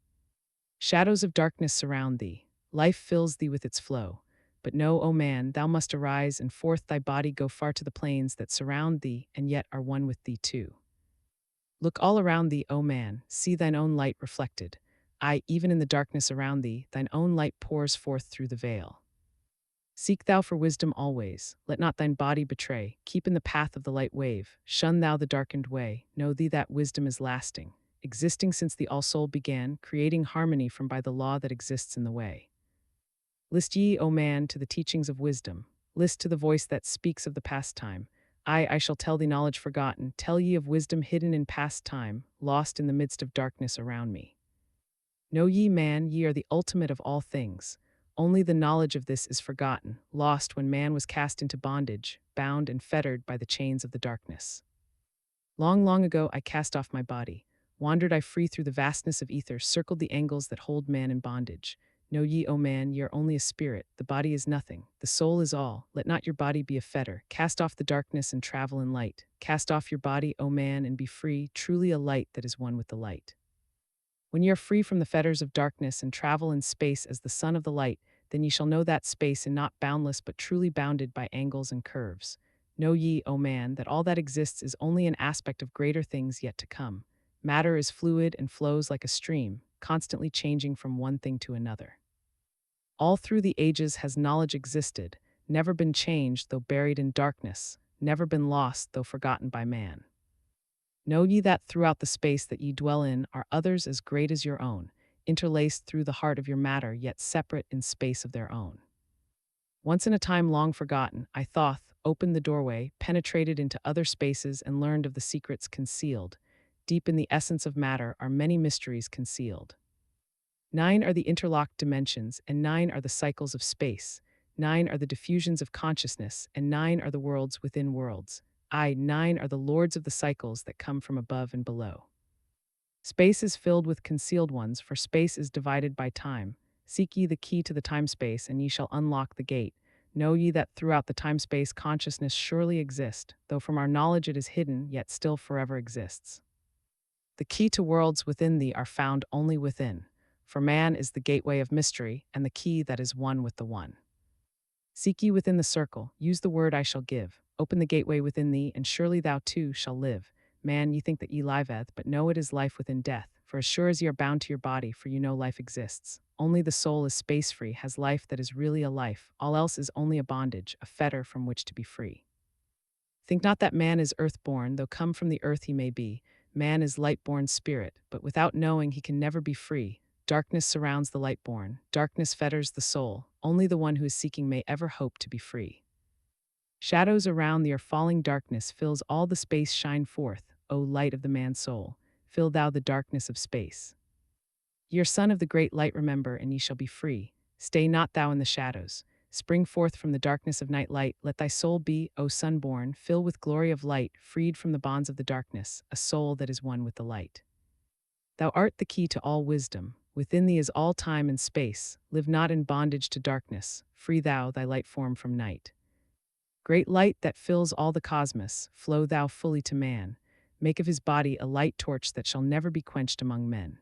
Shadows of darkness surround thee. Life fills thee with its flow. But know, O man, thou must arise, and forth thy body go far to the plains that surround thee, and yet are one with thee too. Look all around thee, O man, see thine own light reflected. Aye, even in the darkness around thee, thine own light pours forth through the veil. Seek thou for wisdom always, let not thine body betray, keep in the path of the light wave, shun thou the darkened way, know thee that wisdom is lasting, existing since the all-soul began, creating harmony from by the law that exists in the way. List ye, O man, to the teachings of wisdom. List to the voice that speaks of the past time. I shall tell thee knowledge forgotten. Tell ye of wisdom hidden in past time, lost in the midst of darkness around me. Know ye, man, ye are the ultimate of all things. Only the knowledge of this is forgotten, lost when man was cast into bondage, bound and fettered by the chains of the darkness. Long, long ago I cast off my body. Wandered I free through the vastness of ether, circled the angles that hold man in bondage. Know ye, O man, ye are only a spirit, the body is nothing, the soul is all, let not your body be a fetter, cast off the darkness and travel in light. Cast off your body, O man, and be free, truly a light that is one with the light. When ye are free from the fetters of darkness and travel in space as the son of the light, then ye shall know that space and not boundless but truly bounded by angles and curves. Know ye, O man, that all that exists is only an aspect of greater things yet to come. Matter is fluid and flows like a stream, constantly changing from one thing to another. All through the ages has knowledge existed, never been changed though buried in darkness, never been lost though forgotten by man. Know ye that throughout the space that ye dwell in are others as great as your own, interlaced through the heart of your matter yet separate in space of their own. Once in a time long forgotten, I Thoth opened the doorway, penetrated into other spaces and learned of the secrets concealed. Deep in the essence of matter are many mysteries concealed. 9 are the interlocked dimensions, and 9 are the cycles of space. 9 are the diffusions of consciousness, and 9 are the worlds within worlds. 9 are the lords of the cycles that come from above and below. Space is filled with concealed ones, for space is divided by time. Seek ye the key to the time-space, and ye shall unlock the gate. Know ye that throughout the time-space consciousness surely exists, though from our knowledge it is hidden, yet still forever exists. The key to worlds within thee are found only within, for man is the gateway of mystery, and the key that is one with the one. Seek ye within the circle, use the word I shall give. open the gateway within thee, and surely thou too shall live. Man, ye think that ye liveth, but know it is life within death. For as sure as ye are bound to your body, for you know life exists. Only the soul is space-free, has life that is really a life. All else is only a bondage, a fetter from which to be free. Think not that man is earth-born, though come from the earth he may be. Man is light-born spirit, but without knowing he can never be free. Darkness surrounds the light-born. Darkness fetters the soul. Only the one who is seeking may ever hope to be free. Shadows around thee are falling, darkness fills all the space. Shine forth, O light of the man's soul. Fill thou the darkness of space. Ye are son of the great light, remember, and ye shall be free. Stay not thou in the shadows. Spring forth from the darkness of night light. Let thy soul be, O sun born, fill with glory of light, freed from the bonds of the darkness, a soul that is one with the light. Thou art the key to all wisdom. Within thee is all time and space. Live not in bondage to darkness. Free thou thy light form from night. Great light that fills all the cosmos, flow thou fully to man. Make of his body a light torch that shall never be quenched among men.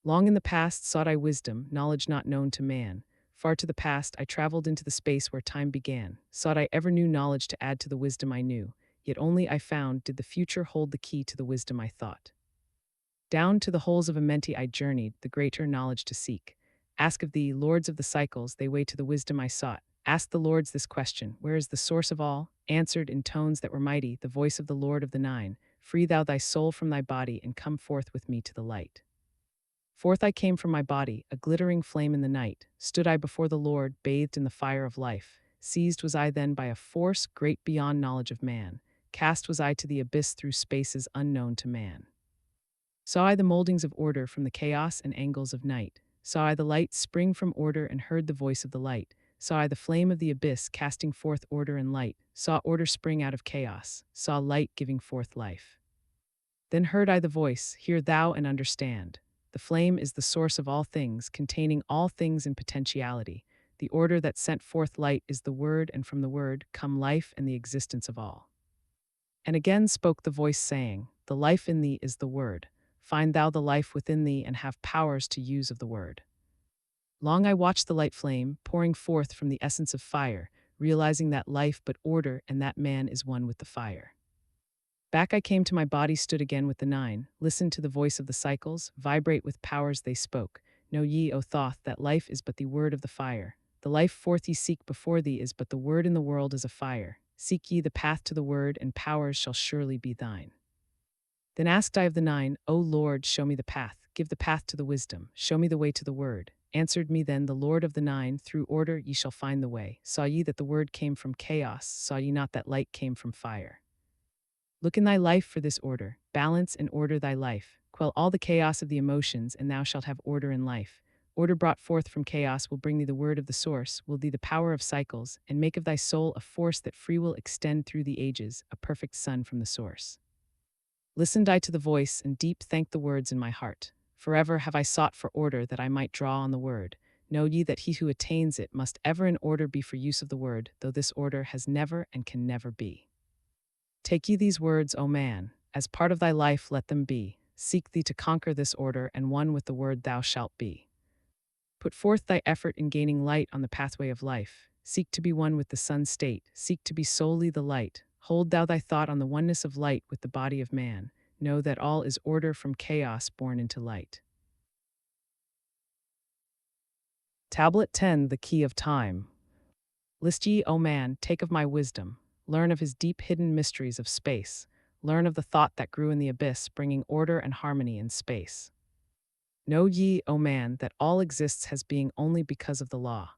Long in the past sought I wisdom, knowledge not known to man. Far to the past I traveled into the space where time began. Sought I ever new knowledge to add to the wisdom I knew. Yet only I found did the future hold the key to the wisdom I thought. Down to the holes of Amenti I journeyed, the greater knowledge to seek. Ask of thee, lords of the cycles, they way to the wisdom I sought. Ask the lords this question, where is the source of all? Answered in tones that were mighty, the voice of the Lord of the Nine. Free thou thy soul from thy body, and come forth with me to the light. Forth I came from my body, a glittering flame in the night. Stood I before the Lord, bathed in the fire of life. Seized was I then by a force great beyond knowledge of man. Cast was I to the abyss through spaces unknown to man. Saw I the moldings of order from the chaos and angles of night. Saw I the light spring from order and heard the voice of the light. Saw I the flame of the abyss casting forth order and light. Saw order spring out of chaos. Saw light giving forth life. Then heard I the voice, hear thou and understand. The flame is the source of all things, containing all things in potentiality. The order that sent forth light is the word, and from the word come life and the existence of all. And again spoke the voice, saying, the life in thee is the word. Find thou the life within thee and have powers to use of the word. Long I watched the light flame, pouring forth from the essence of fire, realizing that life but order and that man is one with the fire. Back I came to my body, stood again with the nine, listened to the voice of the cycles, vibrate with powers they spoke. Know ye, O Thoth, that life is but the word of the fire. The life forth ye seek before thee is but the word in the world is a fire. Seek ye the path to the word, and powers shall surely be thine. Then asked I of the nine, O Lord, show me the path, give the path to the wisdom, show me the way to the word. Answered me then the Lord of the Nine, through order ye shall find the way. Saw ye that the word came from chaos, saw ye not that light came from fire? Look in thy life for this order, balance and order thy life. Quell all the chaos of the emotions, and thou shalt have order in life. Order brought forth from chaos will bring thee the word of the source, will thee the power of cycles, and make of thy soul a force that free will extend through the ages, a perfect sun from the source. Listened I to the voice, and deep thanked the words in my heart. Forever have I sought for order, that I might draw on the word. Know ye that he who attains it must ever in order be for use of the word, though this order has never and can never be. Take ye these words, O man, as part of thy life let them be. Seek thee to conquer this order, and one with the word thou shalt be. Put forth thy effort in gaining light on the pathway of life. Seek to be one with the sun state, seek to be solely the light. Hold thou thy thought on the oneness of light with the body of man. Know that all is order from chaos born into light. Tablet 10, the Key of Time. List ye, O man, take of my wisdom. Learn of his deep hidden mysteries of space. Learn of the thought that grew in the abyss, bringing order and harmony in space. Know ye, O man, that all exists has being only because of the law.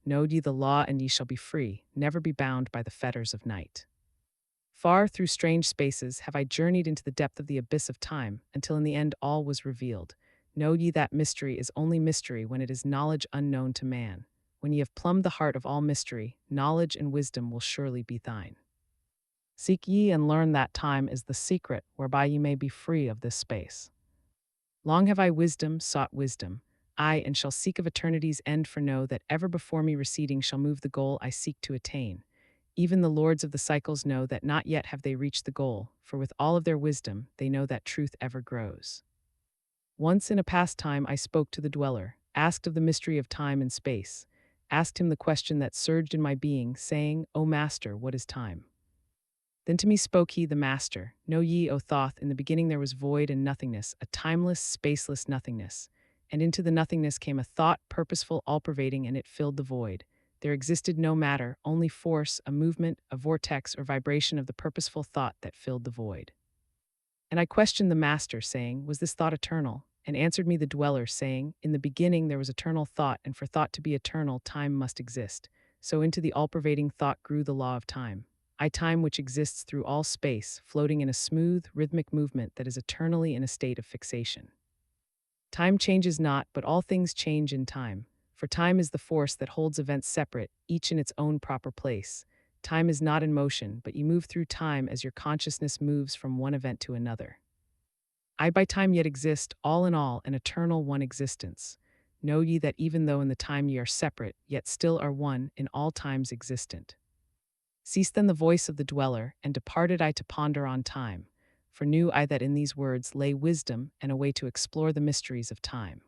Know ye the law, and ye shall be free, never be bound by the fetters of night. Far through strange spaces have I journeyed into the depth of the abyss of time, until in the end all was revealed. Know ye that mystery is only mystery when it is knowledge unknown to man. When ye have plumbed the heart of all mystery, knowledge and wisdom will surely be thine. Seek ye and learn that time is the secret whereby ye may be free of this space. Long have I wisdom, sought wisdom, I and shall seek of eternity's end, for know that ever before me receding shall move the goal I seek to attain. Even the lords of the cycles know that not yet have they reached the goal, for with all of their wisdom they know that truth ever grows. Once in a past time I spoke to the dweller, asked of the mystery of time and space, asked him the question that surged in my being, saying, O Master, what is time? Then to me spoke he, the Master. Know ye, O Thoth, in the beginning there was void and nothingness, a timeless, spaceless nothingness. And into the nothingness came a thought, purposeful, all-pervading, and it filled the void. There existed no matter, only force, a movement, a vortex, or vibration of the purposeful thought that filled the void. And I questioned the Master, saying, was this thought eternal? And answered me the Dweller, saying, in the beginning there was eternal thought, and for thought to be eternal, time must exist. So into the all-pervading thought grew the law of time. Time which exists through all space, floating in a smooth, rhythmic movement that is eternally in a state of fixation. Time changes not, but all things change in time. For time is the force that holds events separate, each in its own proper place. Time is not in motion, but you move through time as your consciousness moves from one event to another. I by time yet exist, all in all, an eternal one existence. Know ye that even though in the time ye are separate, yet still are one, in all times existent. Ceased then the voice of the Dweller, and departed I to ponder on time, for knew I that in these words lay wisdom and a way to explore the mysteries of time.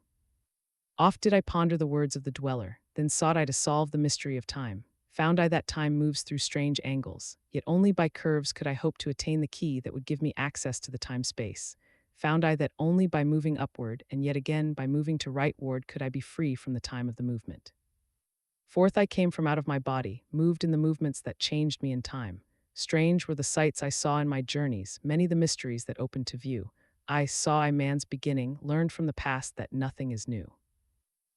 Oft did I ponder the words of the Dweller, then sought I to solve the mystery of time. Found I that time moves through strange angles, yet only by curves could I hope to attain the key that would give me access to the time-space. Found I that only by moving upward, and yet again by moving to rightward, could I be free from the time of the movement. Forth I came from out of my body, moved in the movements that changed me in time. Strange were the sights I saw in my journeys, many the mysteries that opened to view. I saw I man's beginning, learned from the past that nothing is new.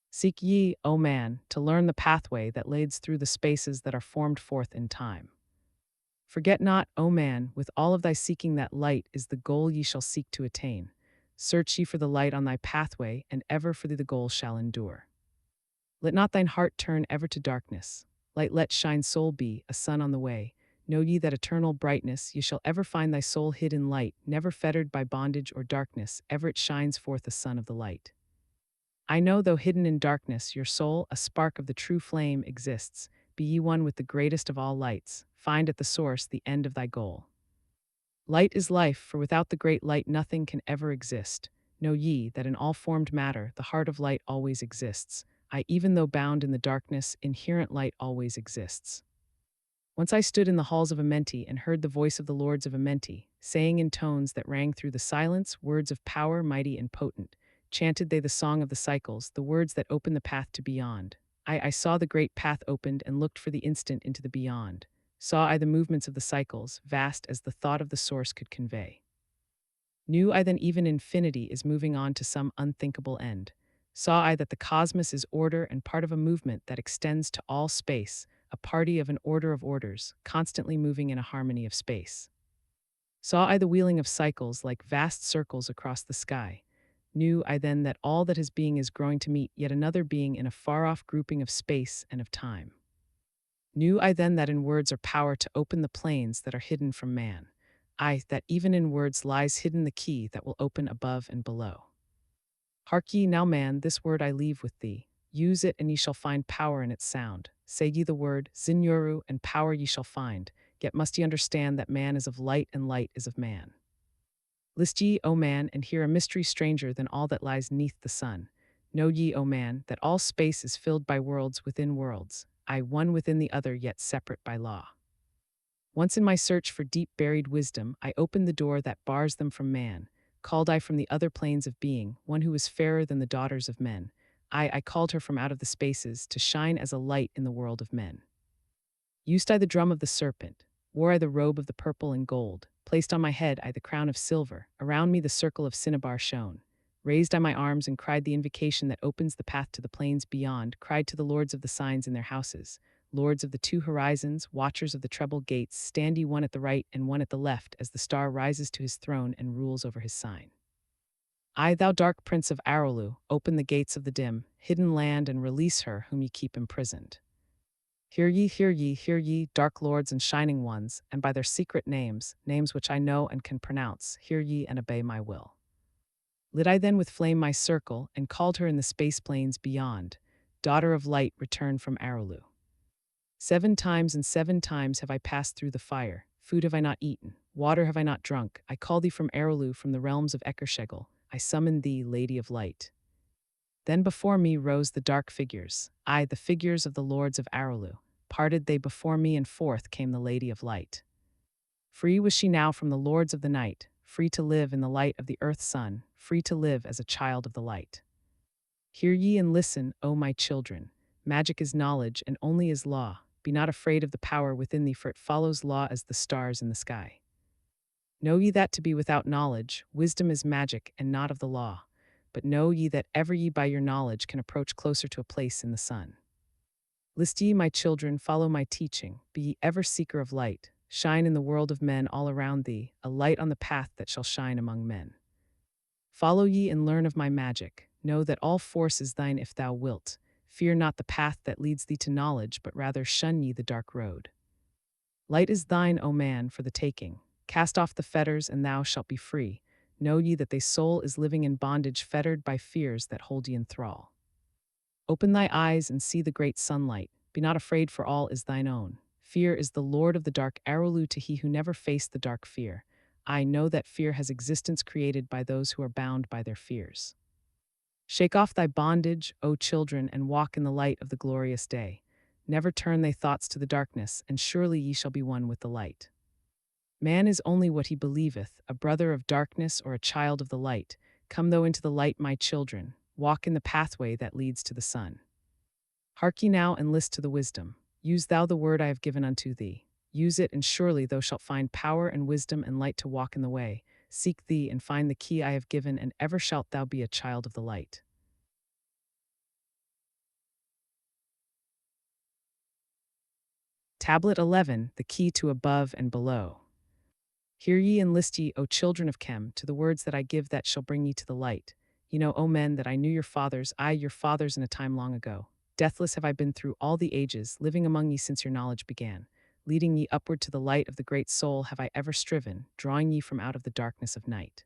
Seek ye, O man, to learn the pathway that leads through the spaces that are formed forth in time. Forget not, O man, with all of thy seeking that light is the goal ye shall seek to attain. Search ye for the light on thy pathway, and ever for thee the goal shall endure. Let not thine heart turn ever to darkness. Light let shine soul be, a sun on the way. Know ye that eternal brightness, ye shall ever find thy soul hid in light, never fettered by bondage or darkness, ever it shines forth the sun of the light. I know though hidden in darkness, your soul, a spark of the true flame, exists. Be ye one with the greatest of all lights. Find at the source the end of thy goal. Light is life, for without the great light nothing can ever exist. Know ye that in all formed matter the heart of light always exists. Even though bound in the darkness, inherent light always exists. Once I stood in the halls of Amenti and heard the voice of the lords of Amenti, saying in tones that rang through the silence, words of power mighty and potent. Chanted they the song of the cycles, the words that open the path to beyond. I saw the great path opened and looked for the instant into the beyond. Saw I the movements of the cycles, vast as the thought of the source could convey. Knew I then even infinity is moving on to some unthinkable end. Saw I that the cosmos is order and part of a movement that extends to all space, a party of an order of orders, constantly moving in a harmony of space. Saw I the wheeling of cycles like vast circles across the sky. Knew I then that all that is being is growing to meet yet another being in a far-off grouping of space and of time. Knew I then that in words are power to open the planes that are hidden from man. That even in words lies hidden the key that will open above and below. Hark ye now, man, this word I leave with thee. Use it, and ye shall find power in its sound. Say ye the word, Zinyoru, and power ye shall find. Yet must ye understand that man is of light, and light is of man. List ye, O man, and hear a mystery stranger than all that lies neath the sun. Know ye, O man, that all space is filled by worlds within worlds, one within the other, yet separate by law. Once in my search for deep-buried wisdom, I opened the door that bars them from man. Called I from the other planes of being, one who was fairer than the daughters of men. I called her from out of the spaces, to shine as a light in the world of men. Used I the drum of the serpent, wore I the robe of the purple and gold, placed on my head I the crown of silver, around me the circle of cinnabar shone. Raised I my arms and cried the invocation that opens the path to the plains beyond, cried to the lords of the signs in their houses. Lords of the two horizons, watchers of the treble gates, stand ye one at the right and one at the left as the star rises to his throne and rules over his sign. Thou dark prince of Arulu, open the gates of the dim, hidden land and release her whom ye keep imprisoned. Hear ye, hear ye, hear ye, dark lords and shining ones, and by their secret names, names which I know and can pronounce, hear ye and obey my will. Lit I then with flame my circle, and called her in the space plains beyond, daughter of light returned from Arulu. 7 times and 7 times have I passed through the fire, food have I not eaten, water have I not drunk, I call thee from Arulu, from the realms of Ekershegel, I summon thee, Lady of Light. Then before me rose the dark figures, the figures of the lords of Arulu. Parted they before me, and forth came the Lady of Light. Free was she now from the lords of the night, free to live in the light of the earth's sun, free to live as a child of the light. Hear ye and listen, O my children. Magic is knowledge, and only is law. Be not afraid of the power within thee, for it follows law as the stars in the sky. Know ye that to be without knowledge, wisdom is magic, and not of the law. But know ye that ever ye by your knowledge can approach closer to a place in the sun. List ye, my children, follow my teaching, be ye ever seeker of light, shine in the world of men all around thee, a light on the path that shall shine among men. Follow ye and learn of my magic, know that all force is thine if thou wilt. Fear not the path that leads thee to knowledge, but rather shun ye the dark road. Light is thine, O man, for the taking. Cast off the fetters, and thou shalt be free. Know ye that thy soul is living in bondage, fettered by fears that hold ye in thrall. Open thy eyes and see the great sunlight. Be not afraid, for all is thine own. Fear is the lord of the dark, arrowlu to he who never faced the dark fear. I know that fear has existence created by those who are bound by their fears. Shake off thy bondage, O children, and walk in the light of the glorious day. Never turn thy thoughts to the darkness, and surely ye shall be one with the light. Man is only what he believeth, a brother of darkness or a child of the light. Come thou into the light, my children. Walk in the pathway that leads to the sun. Hark ye now and list to the wisdom. Use thou the word I have given unto thee. Use it, and surely thou shalt find power and wisdom and light to walk in the way. Seek thee and find the key I have given, and ever shalt thou be a child of the light. Tablet 11, the key to above and below. Hear ye and list ye, O children of Chem, to the words that I give that shall bring ye to the light. Ye know, O men, that I knew your fathers, I your fathers in a time long ago. Deathless have I been through all the ages, living among ye since your knowledge began. Leading ye upward to the light of the great soul have I ever striven, drawing ye from out of the darkness of night.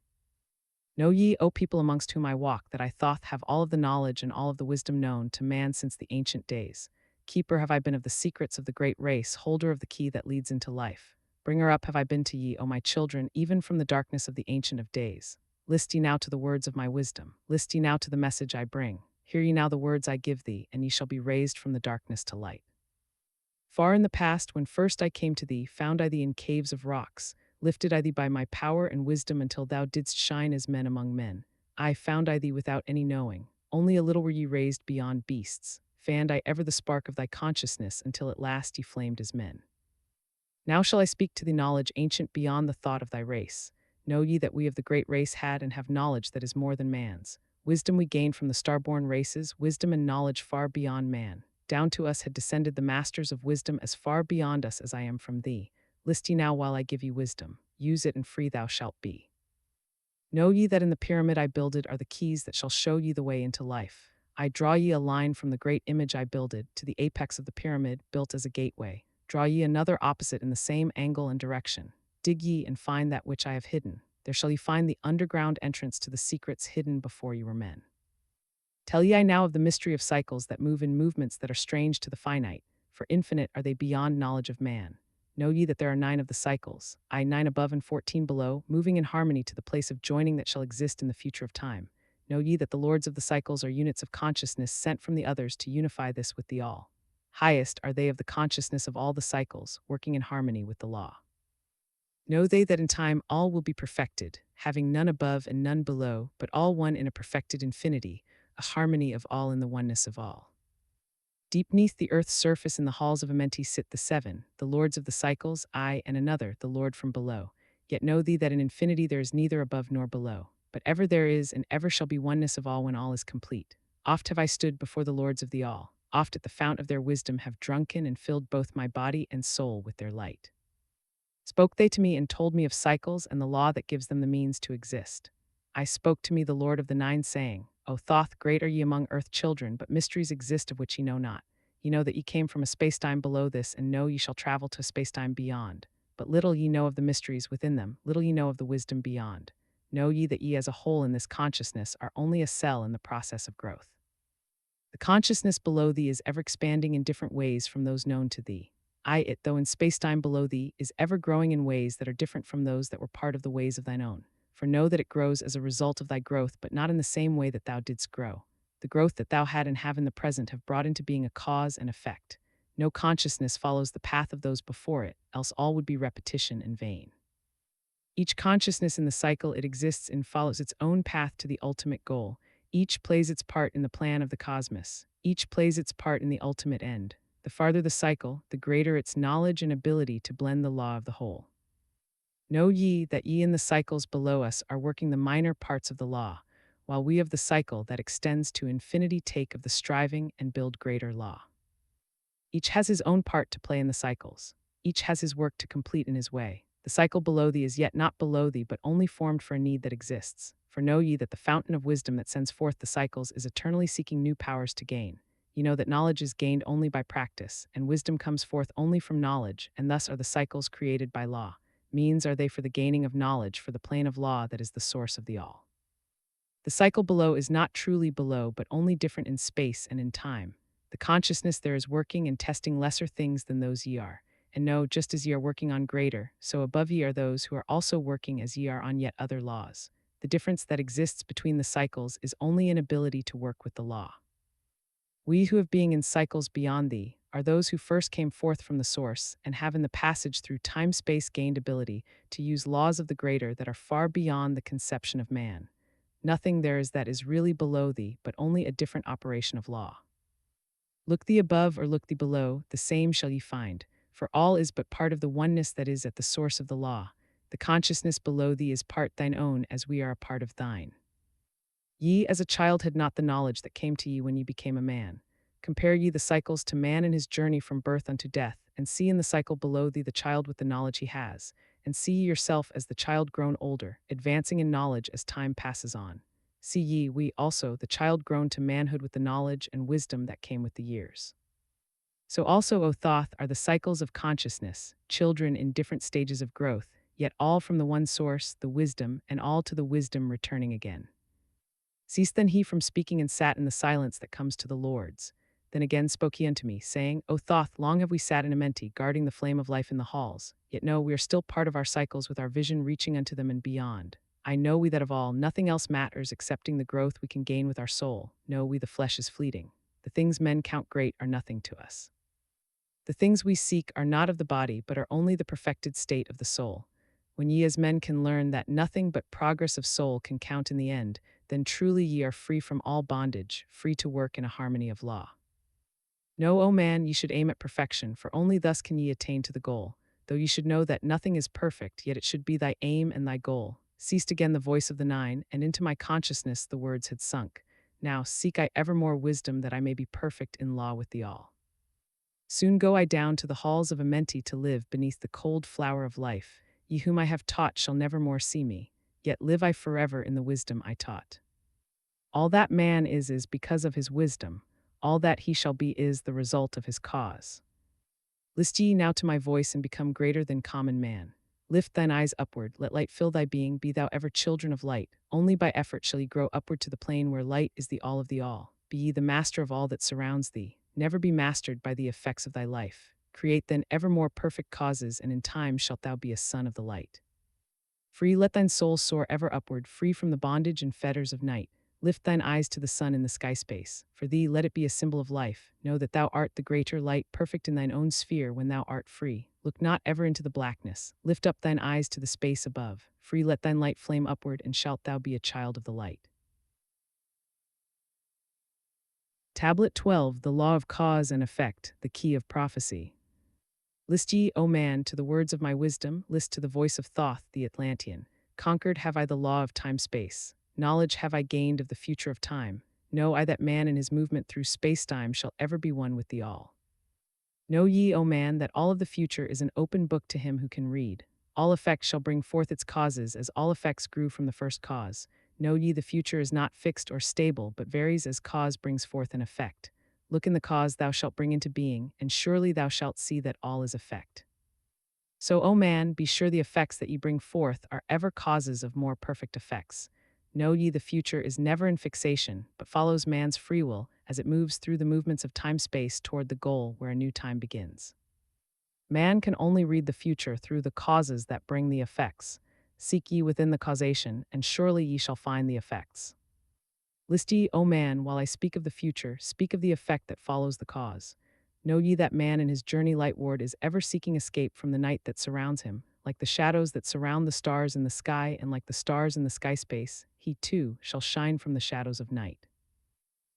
Know ye, O people amongst whom I walk, that I Thoth have all of the knowledge and all of the wisdom known to man since the ancient days. Keeper have I been of the secrets of the great race, holder of the key that leads into life. Bringer up have I been to ye, O my children, even from the darkness of the ancient of days. List ye now to the words of my wisdom. List ye now to the message I bring. Hear ye now the words I give thee, and ye shall be raised from the darkness to light. Far in the past, when first I came to thee, found I thee in caves of rocks. Lifted I thee by my power and wisdom until thou didst shine as men among men. I found I thee without any knowing. Only a little were ye raised beyond beasts. Fanned I ever the spark of thy consciousness until at last ye flamed as men. Now shall I speak to thee knowledge ancient beyond the thought of thy race. Know ye that we of the great race had and have knowledge that is more than man's. Wisdom we gained from the star-born races, wisdom and knowledge far beyond man. Down to us had descended the masters of wisdom as far beyond us as I am from thee. List ye now while I give ye wisdom. Use it and free thou shalt be. Know ye that in the pyramid I builded are the keys that shall show ye the way into life. I draw ye a line from the great image I builded to the apex of the pyramid, built as a gateway. Draw ye another opposite in the same angle and direction. Dig ye and find that which I have hidden. There shall ye find the underground entrance to the secrets hidden before ye were men. Tell ye I now of the mystery of cycles that move in movements that are strange to the finite, for infinite are they beyond knowledge of man. Know ye that there are 9 of the cycles, I 9 above and 14 below, moving in harmony to the place of joining that shall exist in the future of time. Know ye that the lords of the cycles are units of consciousness sent from the others to unify this with the all. Highest are they of the consciousness of all the cycles, working in harmony with the law. Know they that in time all will be perfected, having none above and none below, but all one in a perfected infinity, a harmony of all in the oneness of all. Deep neath the earth's surface in the halls of Amenti sit the 7, the lords of the cycles, I and another, the Lord from below. Yet know thee that in infinity there is neither above nor below, but ever there is and ever shall be oneness of all when all is complete. Oft have I stood before the lords of the all, oft at the fount of their wisdom have drunken and filled both my body and soul with their light. Spoke they to me and told me of cycles and the law that gives them the means to exist. I spoke to me the Lord of the 9, saying, O Thoth, great are ye among earth children, but mysteries exist of which ye know not. Ye know that ye came from a spacetime below this, and know ye shall travel to a spacetime beyond. But little ye know of the mysteries within them, little ye know of the wisdom beyond. Know ye that ye as a whole in this consciousness are only a cell in the process of growth. The consciousness below thee is ever expanding in different ways from those known to thee. It, though in spacetime below thee, is ever growing in ways that are different from those that were part of the ways of thine own. For know that it grows as a result of thy growth, but not in the same way that thou didst grow. The growth that thou had and have in the present have brought into being a cause and effect. No consciousness follows the path of those before it, else all would be repetition and vain. Each consciousness in the cycle it exists in follows its own path to the ultimate goal. Each plays its part in the plan of the cosmos. Each plays its part in the ultimate end. The farther the cycle, the greater its knowledge and ability to blend the law of the whole. Know ye that ye in the cycles below us are working the minor parts of the law, while we of the cycle that extends to infinity take of the striving and build greater law. Each has his own part to play in the cycles. Each has his work to complete in his way. The cycle below thee is yet not below thee, but only formed for a need that exists. For know ye that the fountain of wisdom that sends forth the cycles is eternally seeking new powers to gain. Ye know that knowledge is gained only by practice, and wisdom comes forth only from knowledge, and thus are the cycles created by law. Means are they for the gaining of knowledge, for the plane of law that is the source of the all. The cycle below is not truly below, but only different in space and in time. The consciousness there is working and testing lesser things than those ye are. And know, just as ye are working on greater, so above ye are those who are also working as ye are on yet other laws. The difference that exists between the cycles is only an ability to work with the law. We who have being in cycles beyond thee are those who first came forth from the source and have in the passage through time-space gained ability to use laws of the greater that are far beyond the conception of man. Nothing there is that is really below thee, but only a different operation of law. Look thee above or look thee below, the same shall ye find, for all is but part of the oneness that is at the source of the law. The consciousness below thee is part thine own, as we are a part of thine. Ye as a child had not the knowledge that came to ye when ye became a man. Compare ye the cycles to man in his journey from birth unto death, and see in the cycle below thee the child with the knowledge he has, and see ye yourself as the child grown older, advancing in knowledge as time passes on. See ye, we also, the child grown to manhood with the knowledge and wisdom that came with the years. So also, O Thoth, are the cycles of consciousness, children in different stages of growth, yet all from the one source, the wisdom, and all to the wisdom returning again. Ceased then he from speaking and sat in the silence that comes to the Lords. Then again spoke he unto me, saying, O Thoth, long have we sat in Amenti, guarding the flame of life in the halls. Yet know we are still part of our cycles, with our vision reaching unto them and beyond. I know we that of all, nothing else matters excepting the growth we can gain with our soul. Know we the flesh is fleeting. The things men count great are nothing to us. The things we seek are not of the body, but are only the perfected state of the soul. When ye as men can learn that nothing but progress of soul can count in the end, then truly ye are free from all bondage, free to work in a harmony of law. Know, O man, ye should aim at perfection, for only thus can ye attain to the goal. Though ye should know that nothing is perfect, yet it should be thy aim and thy goal. Ceased again the voice of the nine, and into my consciousness the words had sunk. Now seek I evermore wisdom, that I may be perfect in law with thee all. Soon go I down to the halls of Amenti to live beneath the cold flower of life. Ye whom I have taught shall never more see me, yet live I forever in the wisdom I taught. All that man is because of his wisdom. All that he shall be is the result of his cause. List ye now to my voice and become greater than common man. Lift thine eyes upward, let light fill thy being, be thou ever children of light. Only by effort shall ye grow upward to the plane where light is the all of the all. Be ye the master of all that surrounds thee. Never be mastered by the effects of thy life. Create then ever more perfect causes, and in time shalt thou be a son of the light. Free let thine soul soar ever upward, free from the bondage and fetters of night. Lift thine eyes to the sun in the sky space. For thee let it be a symbol of life. Know that thou art the greater light, perfect in thine own sphere when thou art free. Look not ever into the blackness. Lift up thine eyes to the space above. Free let thine light flame upward, and shalt thou be a child of the light. Tablet 12, the law of cause and effect, the key of prophecy. List ye, O man, to the words of my wisdom, list to the voice of Thoth, the Atlantean. Conquered have I the law of time-space. Knowledge have I gained of the future of time. Know I that man in his movement through space-time shall ever be one with the all. Know ye, O man, that all of the future is an open book to him who can read. All effects shall bring forth its causes, as all effects grew from the first cause. Know ye the future is not fixed or stable, but varies as cause brings forth an effect. Look in the cause thou shalt bring into being, and surely thou shalt see that all is effect. So, O man, be sure the effects that ye bring forth are ever causes of more perfect effects. Know ye the future is never in fixation, but follows man's free will as it moves through the movements of time-space toward the goal where a new time begins. Man can only read the future through the causes that bring the effects. Seek ye within the causation, and surely ye shall find the effects. List ye, O man, while I speak of the future, speak of the effect that follows the cause. Know ye that man in his journey lightward is ever seeking escape from the night that surrounds him, like the shadows that surround the stars in the sky, and like the stars in the sky space, he too shall shine from the shadows of night.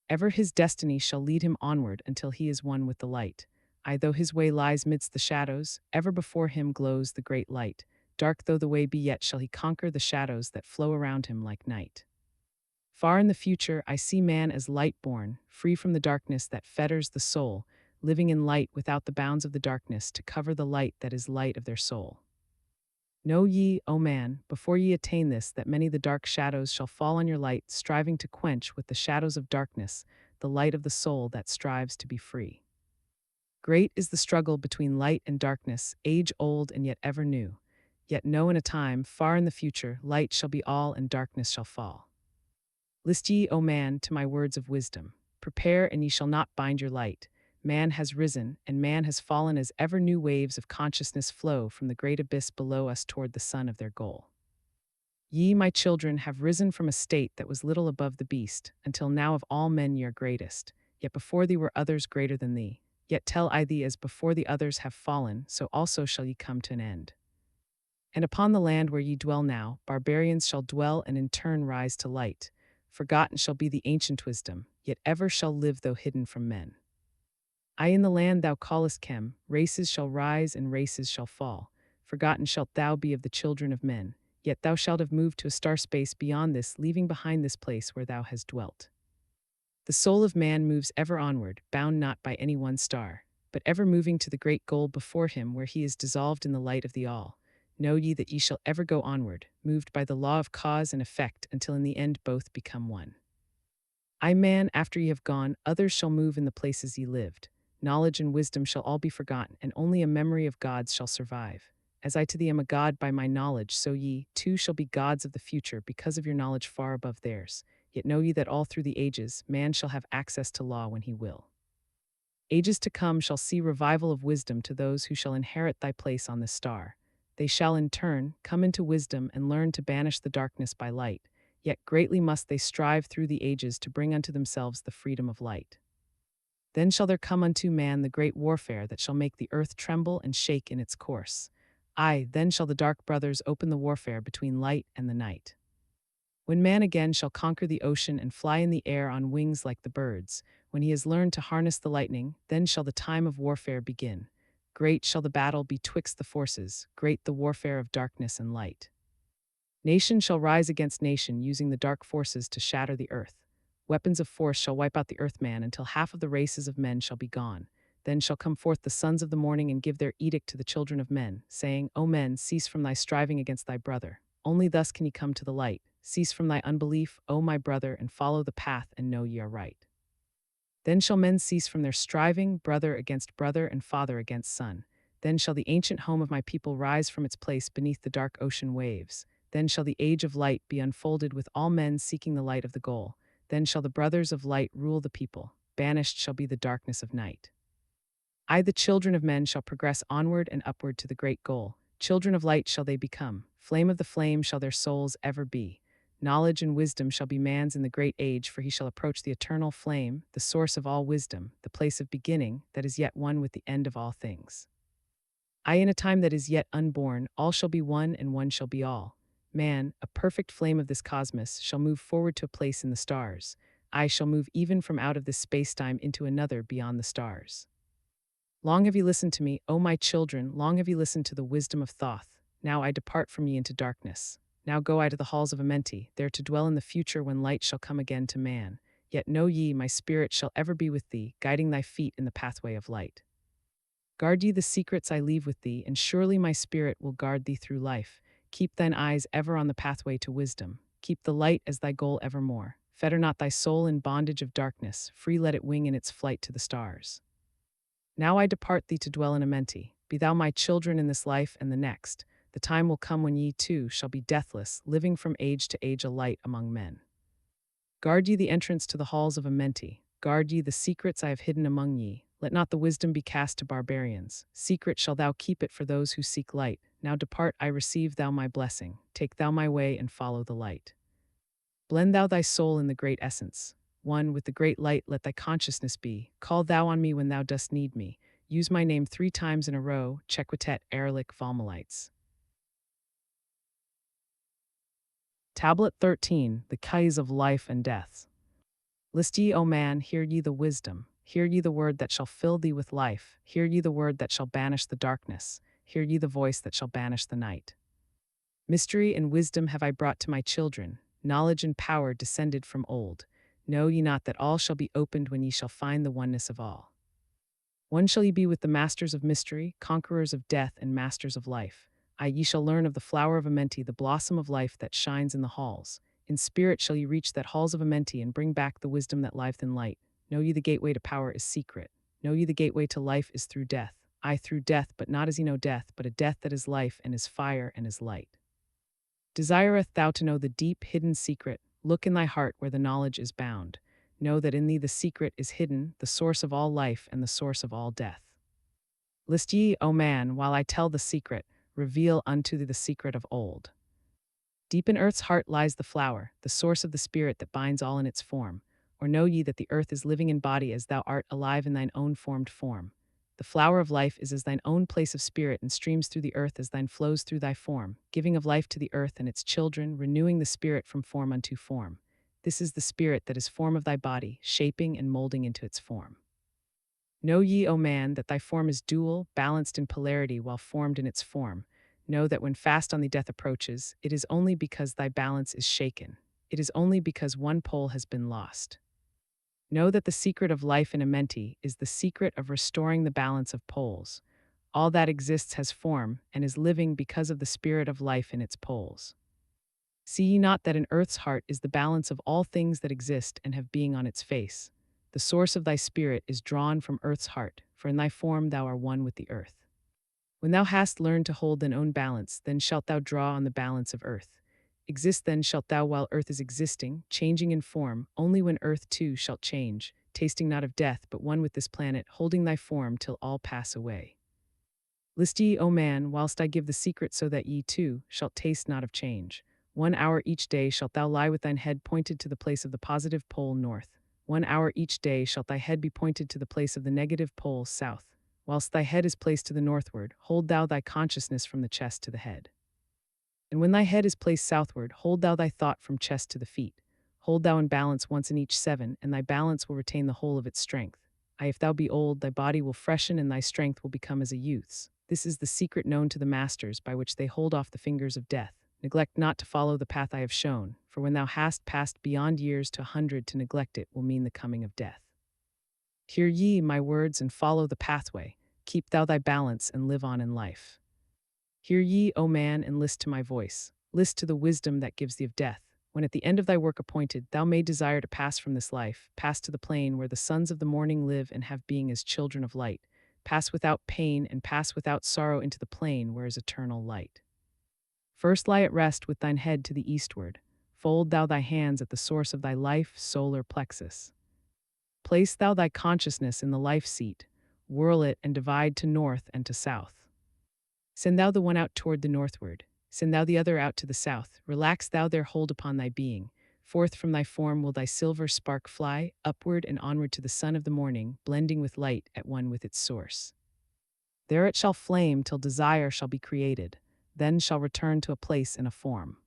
Ever his destiny shall lead him onward until he is one with the light. Aye, though his way lies midst the shadows, ever before him glows the great light. Dark though the way be, yet shall he conquer the shadows that flow around him like night. Far in the future, I see man as light born, free from the darkness that fetters the soul, living in light without the bounds of the darkness to cover the light that is light of their soul. Know ye, O man, before ye attain this, that many the dark shadows shall fall on your light, striving to quench with the shadows of darkness the light of the soul that strives to be free. Great is the struggle between light and darkness, age old and yet ever new. Yet know in a time, far in the future, light shall be all and darkness shall fall. List ye, O man, to my words of wisdom. Prepare, and ye shall not bind your light. Man has risen, and man has fallen as ever new waves of consciousness flow from the great abyss below us toward the sun of their goal. Ye, my children, have risen from a state that was little above the beast, until now of all men ye are greatest. Yet before thee were others greater than thee. Yet tell I thee, as before the others have fallen, so also shall ye come to an end. And upon the land where ye dwell now, barbarians shall dwell and in turn rise to light. Forgotten shall be the ancient wisdom, yet ever shall live though hidden from men. Aye, in the land thou callest Chem, races shall rise and races shall fall. Forgotten shalt thou be of the children of men, yet thou shalt have moved to a star space beyond this, leaving behind this place where thou hast dwelt. The soul of man moves ever onward, bound not by any one star, but ever moving to the great goal before him where he is dissolved in the light of the all. Know ye that ye shall ever go onward, moved by the law of cause and effect, until in the end both become one. I man, after ye have gone, others shall move in the places ye lived. Knowledge and wisdom shall all be forgotten, and only a memory of gods shall survive. As I to thee am a god by my knowledge, so ye, too, shall be gods of the future because of your knowledge far above theirs. Yet know ye that all through the ages, man shall have access to law when he will. Ages to come shall see revival of wisdom to those who shall inherit thy place on this star. They shall in turn come into wisdom and learn to banish the darkness by light, yet greatly must they strive through the ages to bring unto themselves the freedom of light. Then shall there come unto man the great warfare that shall make the earth tremble and shake in its course. Aye, then shall the dark brothers open the warfare between light and the night. When man again shall conquer the ocean and fly in the air on wings like the birds, when he has learned to harness the lightning, then shall the time of warfare begin. Great shall the battle be twixt the forces, great the warfare of darkness and light. Nation shall rise against nation, using the dark forces to shatter the earth. Weapons of force shall wipe out the earthman until half of the races of men shall be gone. Then shall come forth the sons of the morning and give their edict to the children of men, saying, O men, cease from thy striving against thy brother. Only thus can ye come to the light. Cease from thy unbelief, O my brother, and follow the path, and know ye are right. Then shall men cease from their striving, brother against brother and father against son. Then shall the ancient home of my people rise from its place beneath the dark ocean waves. Then shall the age of light be unfolded with all men seeking the light of the goal. Then shall the brothers of light rule the people. Banished shall be the darkness of night. I, the children of men, shall progress onward and upward to the great goal. Children of light shall they become. Flame of the flame shall their souls ever be. Knowledge and wisdom shall be man's in the great age, for he shall approach the eternal flame, the source of all wisdom, the place of beginning, that is yet one with the end of all things. I, in a time that is yet unborn, all shall be one and one shall be all. Man, a perfect flame of this cosmos, shall move forward to a place in the stars. I shall move even from out of this space-time into another beyond the stars. Long have ye listened to me, O my children, long have ye listened to the wisdom of Thoth. Now I depart from ye into darkness. Now go I to the halls of Amenti, there to dwell in the future when light shall come again to man. Yet know ye, my spirit shall ever be with thee, guiding thy feet in the pathway of light. Guard ye the secrets I leave with thee, and surely my spirit will guard thee through life. Keep thine eyes ever on the pathway to wisdom. Keep the light as thy goal evermore. Fetter not thy soul in bondage of darkness, free let it wing in its flight to the stars. Now I depart thee to dwell in Amenti. Be thou my children in this life and the next. The time will come when ye too shall be deathless, living from age to age a light among men. Guard ye the entrance to the halls of Amenti. Guard ye the secrets I have hidden among ye. Let not the wisdom be cast to barbarians. Secret shall thou keep it for those who seek light. Now depart, I receive thou my blessing. Take thou my way and follow the light. Blend thou thy soul in the great essence. one with the great light let thy consciousness be. Call thou on me when thou dost need me. Use my name 3 times in a row. Chequitet Erlich Valmalites. Tablet 13, the keys of life and death. List ye, O man, hear ye the wisdom. Hear ye the word that shall fill thee with life. Hear ye the word that shall banish the darkness. Hear ye the voice that shall banish the night. Mystery and wisdom have I brought to my children, knowledge and power descended from old. Know ye not that all shall be opened when ye shall find the oneness of all? One shall ye be with the masters of mystery, conquerors of death, and masters of life. Ye shall learn of the flower of Amenti, the blossom of life that shines in the halls. In spirit shall ye reach that halls of Amenti and bring back the wisdom that lieth in light. Know ye the gateway to power is secret. Know ye the gateway to life is through death. Through death, but not as ye know death, but a death that is life and is fire and is light. Desireth thou to know the deep, hidden secret? Look in thy heart where the knowledge is bound. Know that in thee the secret is hidden, the source of all life and the source of all death. List ye, O man, while I tell the secret, reveal unto thee the secret of old. Deep in earth's heart lies the flower, the source of the spirit that binds all in its form. Or know ye that the earth is living in body as thou art alive in thine own formed form? The flower of life is as thine own place of spirit and streams through the earth as thine flows through thy form, giving of life to the earth and its children, renewing the spirit from form unto form. This is the spirit that is form of thy body, shaping and molding into its form. Know ye, O man, that thy form is dual, balanced in polarity while formed in its form. Know that when fast on thee death approaches, it is only because thy balance is shaken. It is only because one pole has been lost. Know that the secret of life in Amenti is the secret of restoring the balance of poles. All that exists has form and is living because of the spirit of life in its poles. See ye not that in earth's heart is the balance of all things that exist and have being on its face? The source of thy spirit is drawn from earth's heart, for in thy form thou art one with the earth. When thou hast learned to hold thine own balance, then shalt thou draw on the balance of earth. Exist then shalt thou while earth is existing, changing in form, only when earth too shalt change, tasting not of death, but one with this planet, holding thy form till all pass away. List ye, O man, whilst I give the secret so that ye too shalt taste not of change. 1 hour each day shalt thou lie with thine head pointed to the place of the positive pole north. 1 hour each day shalt thy head be pointed to the place of the negative pole south. Whilst thy head is placed to the northward, hold thou thy consciousness from the chest to the head. And when thy head is placed southward, hold thou thy thought from chest to the feet. Hold thou in balance once in each 7, and thy balance will retain the whole of its strength. If thou be old, thy body will freshen and thy strength will become as a youth's. This is the secret known to the masters by which they hold off the fingers of death. Neglect not to follow the path I have shown, for when thou hast passed beyond years to 100, to neglect it will mean the coming of death. Hear ye my words and follow the pathway. Keep thou thy balance and live on in life. Hear ye, O man, and list to my voice. List to the wisdom that gives thee of death. When at the end of thy work appointed, thou may desire to pass from this life, pass to the plane where the sons of the morning live and have being as children of light. Pass without pain and pass without sorrow into the plane where is eternal light. First lie at rest with thine head to the eastward. Fold thou thy hands at the source of thy life, solar plexus. Place thou thy consciousness in the life seat. Whirl it and divide to north and to south. Send thou the one out toward the northward. Send thou the other out to the south. Relax thou their hold upon thy being. Forth from thy form will thy silver spark fly, upward and onward to the sun of the morning, blending with light at one with its source. There it shall flame till desire shall be created, then shall return to a place and a form.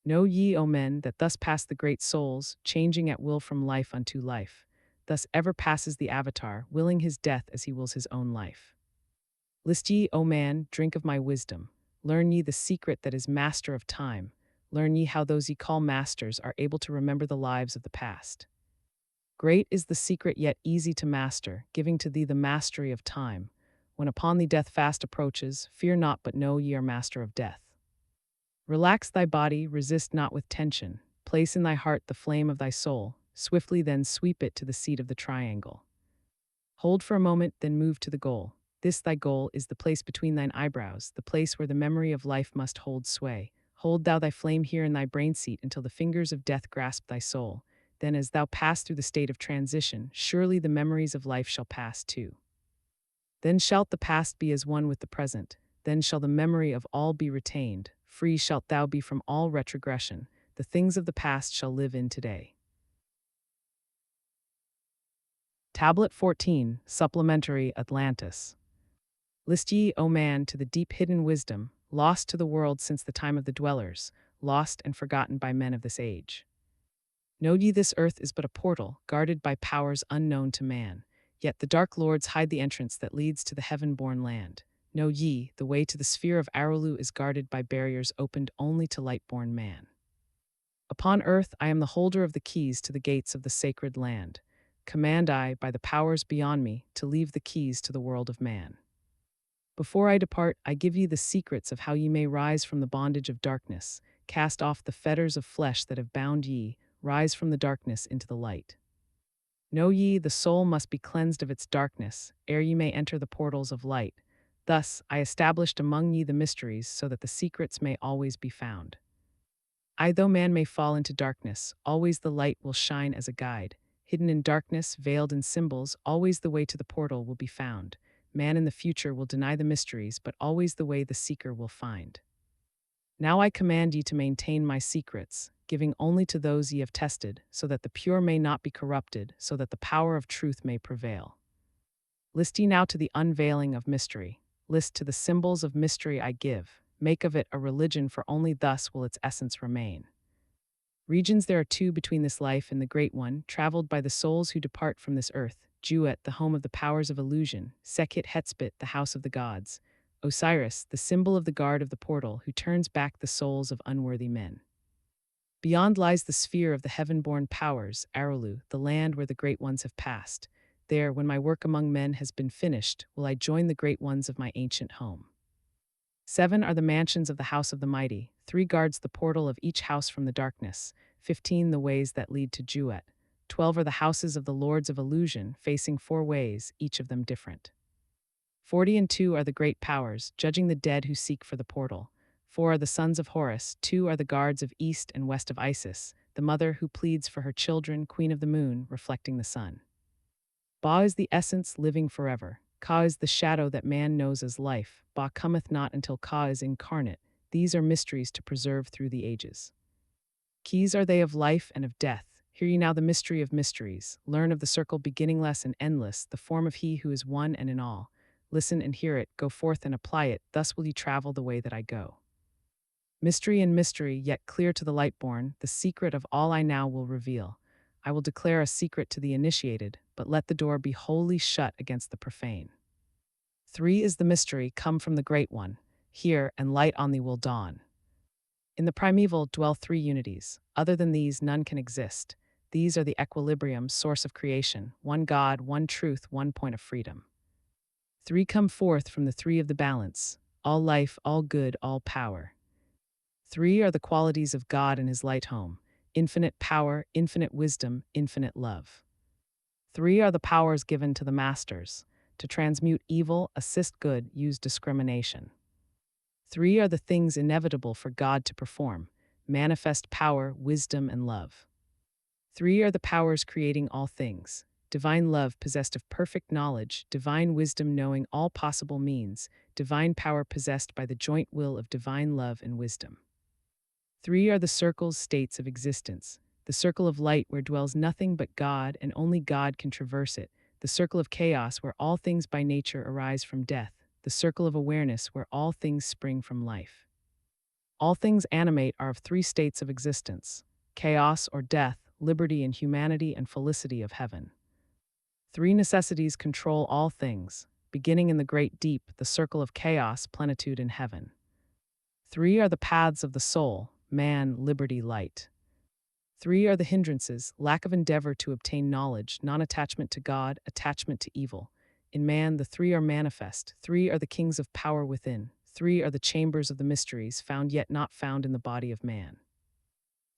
Know ye, O men, that thus pass the great souls, changing at will from life unto life. Thus ever passes the avatar, willing his death as he wills his own life. List ye, O man, drink of my wisdom. Learn ye the secret that is master of time. Learn ye how those ye call masters are able to remember the lives of the past. Great is the secret yet easy to master, giving to thee the mastery of time. When upon thee death fast approaches, fear not but know ye are master of death. Relax thy body, resist not with tension. Place in thy heart the flame of thy soul, swiftly then sweep it to the seat of the triangle. Hold for a moment, then move to the goal. This thy goal is the place between thine eyebrows, the place where the memory of life must hold sway. Hold thou thy flame here in thy brain seat until the fingers of death grasp thy soul. Then as thou pass through the state of transition, surely the memories of life shall pass too. Then shalt the past be as one with the present. Then shall the memory of all be retained. Free shalt thou be from all retrogression. The things of the past shall live in today. Tablet 14, Supplementary Atlantis. List ye, O man, to the deep hidden wisdom, lost to the world since the time of the dwellers, lost and forgotten by men of this age. Know ye this earth is but a portal, guarded by powers unknown to man, yet the dark lords hide the entrance that leads to the heaven-born land. Know ye, the way to the sphere of Arulu is guarded by barriers opened only to light-born man. Upon earth I am the holder of the keys to the gates of the sacred land. Command I, by the powers beyond me, to leave the keys to the world of man. Before I depart, I give ye the secrets of how ye may rise from the bondage of darkness, cast off the fetters of flesh that have bound ye, rise from the darkness into the light. Know ye, the soul must be cleansed of its darkness, ere ye may enter the portals of light. Thus I established among ye the mysteries, so that the secrets may always be found. I, though man may fall into darkness, always the light will shine as a guide. Hidden in darkness, veiled in symbols, always the way to the portal will be found. Man in the future will deny the mysteries, but always the way the seeker will find. Now I command ye to maintain my secrets, giving only to those ye have tested, so that the pure may not be corrupted, so that the power of truth may prevail. List ye now to the unveiling of mystery. List to the symbols of mystery I give. Make of it a religion, for only thus will its essence remain. Regions there are two between this life and the great one, traveled by the souls who depart from this earth. Juet, the home of the powers of illusion. Sekhet Hetspit, the house of the gods. Osiris, the symbol of the guard of the portal, who turns back the souls of unworthy men. Beyond lies the sphere of the heaven-born powers, Arulu, the land where the great ones have passed. There, when my work among men has been finished, will I join the great ones of my ancient home. 7 are the mansions of the house of the mighty. 3 guards the portal of each house from the darkness. 15 the ways that lead to Juet. 12 are the houses of the lords of illusion, facing 4 ways, each of them different. 40 are the great powers, judging the dead who seek for the portal. 4 are the sons of Horus. 2 are the guards of east and west of Isis, the mother who pleads for her children, queen of the moon, reflecting the sun. Ba is the essence, living forever. Ka is the shadow that man knows as life. Ba cometh not until Ka is incarnate. These are mysteries to preserve through the ages. Keys are they of life and of death. Hear ye now the mystery of mysteries. Learn of the circle beginningless and endless, the form of he who is one and in all. Listen and hear it, go forth and apply it, thus will ye travel the way that I go. Mystery and mystery, yet clear to the light-born, the secret of all I now will reveal. I will declare a secret to the initiated, but let the door be wholly shut against the profane. 3 is the mystery, come from the Great One. Hear, and light on thee will dawn. In the primeval dwell 3 unities. Other than these, none can exist. These are the equilibrium, source of creation, one God, one truth, one point of freedom. 3 come forth from the 3 of the balance, all life, all good, all power. 3 are the qualities of God and his light home, infinite power, infinite wisdom, infinite love. 3 are the powers given to the masters, to transmute evil, assist good, use discrimination. 3 are the things inevitable for God to perform, manifest power, wisdom, and love. 3 are the powers creating all things, divine love possessed of perfect knowledge, divine wisdom knowing all possible means, divine power possessed by the joint will of divine love and wisdom. 3 are the circles, states of existence, the circle of light where dwells nothing but God and only God can traverse it, the circle of chaos where all things by nature arise from death, the circle of awareness where all things spring from life. All things animate are of 3 states of existence, chaos or death, liberty and humanity, and felicity of heaven. 3 necessities control all things, beginning in the great deep, the circle of chaos, plenitude, and heaven. 3 are the paths of the soul, man, liberty, light. 3 are the hindrances, lack of endeavor to obtain knowledge, non-attachment to God, attachment to evil. In man, the 3 are manifest. 3 are the kings of power within. 3 are the chambers of the mysteries, found yet not found in the body of man.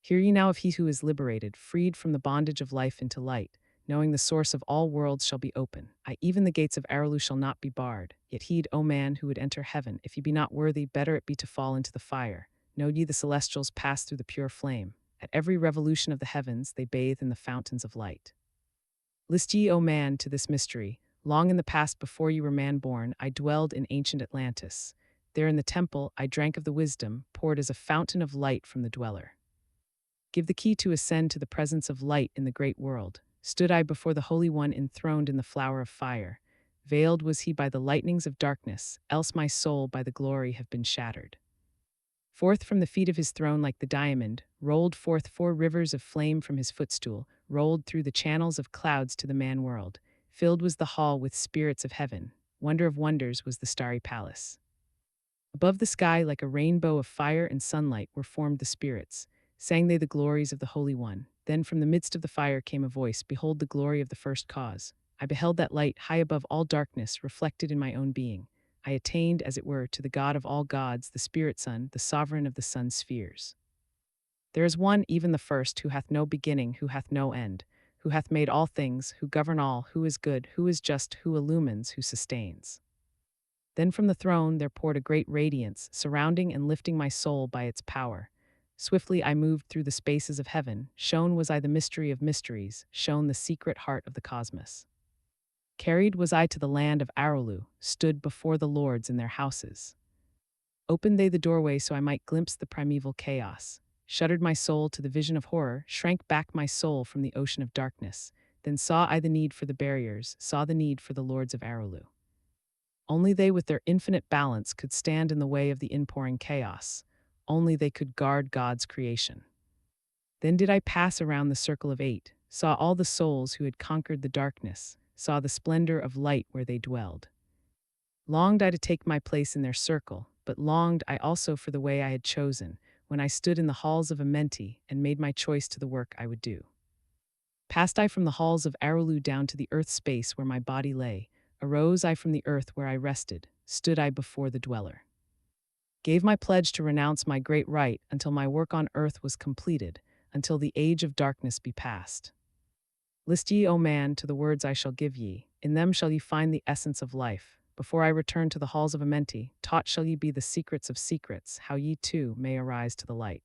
Hear ye now of he who is liberated, freed from the bondage of life into light, knowing the source of all worlds shall be open. Even the gates of Arulu shall not be barred. Yet heed, O man, who would enter heaven. If ye be not worthy, better it be to fall into the fire. Know ye the celestials pass through the pure flame. At every revolution of the heavens, they bathe in the fountains of light. List ye, O man, to this mystery. Long in the past, before ye were man-born, I dwelled in ancient Atlantis. There in the temple, I drank of the wisdom, poured as a fountain of light from the dweller. Give the key to ascend to the presence of light in the great world. stood I before the Holy One enthroned in the flower of fire. Veiled was he by the lightnings of darkness, else my soul by the glory have been shattered. Forth from the feet of his throne like the diamond, rolled forth 4 rivers of flame from his footstool, rolled through the channels of clouds to the man world. Filled was the hall with spirits of heaven. Wonder of wonders was the starry palace. Above the sky, like a rainbow of fire and sunlight, were formed the spirits. Sang they the glories of the Holy One. Then from the midst of the fire came a voice, Behold the glory of the first cause. I beheld that light, high above all darkness, reflected in my own being. I attained, as it were, to the God of all gods, the Spirit Son, the sovereign of the sun's spheres. There is one, even the first, who hath no beginning, who hath no end, who hath made all things, who govern all, who is good, who is just, who illumines, who sustains. Then from the throne there poured a great radiance, surrounding and lifting my soul by its power. Swiftly I moved through the spaces of heaven, shown was I the mystery of mysteries, shown the secret heart of the cosmos. Carried was I to the land of Arulu, stood before the lords in their houses. Opened they the doorway so I might glimpse the primeval chaos. Shuddered my soul to the vision of horror, shrank back my soul from the ocean of darkness. Then saw I the need for the barriers, saw the need for the lords of Arulu. Only they with their infinite balance could stand in the way of the inpouring chaos. Only they could guard God's creation. Then did I pass around the circle of 8, saw all the souls who had conquered the darkness, saw the splendor of light where they dwelled. Longed I to take my place in their circle, but longed I also for the way I had chosen, when I stood in the halls of Amenti and made my choice to the work I would do. Passed I from the halls of Arulu down to the earth space where my body lay, arose I from the earth where I rested, stood I before the dweller. Gave my pledge to renounce my great right until my work on earth was completed, until the age of darkness be past. List ye, O man, to the words I shall give ye, in them shall ye find the essence of life. Before I return to the halls of Amenti, taught shall ye be the secrets of secrets, how ye too may arise to the light.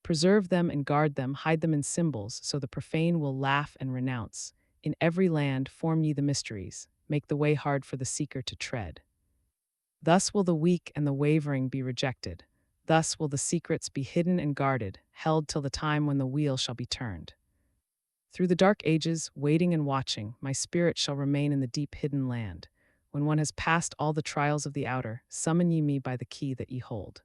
Preserve them and guard them, hide them in symbols, so the profane will laugh and renounce. In every land form ye the mysteries, make the way hard for the seeker to tread. Thus will the weak and the wavering be rejected. Thus will the secrets be hidden and guarded, held till the time when the wheel shall be turned. Through the dark ages, waiting and watching, my spirit shall remain in the deep hidden land. When one has passed all the trials of the outer, summon ye me by the key that ye hold.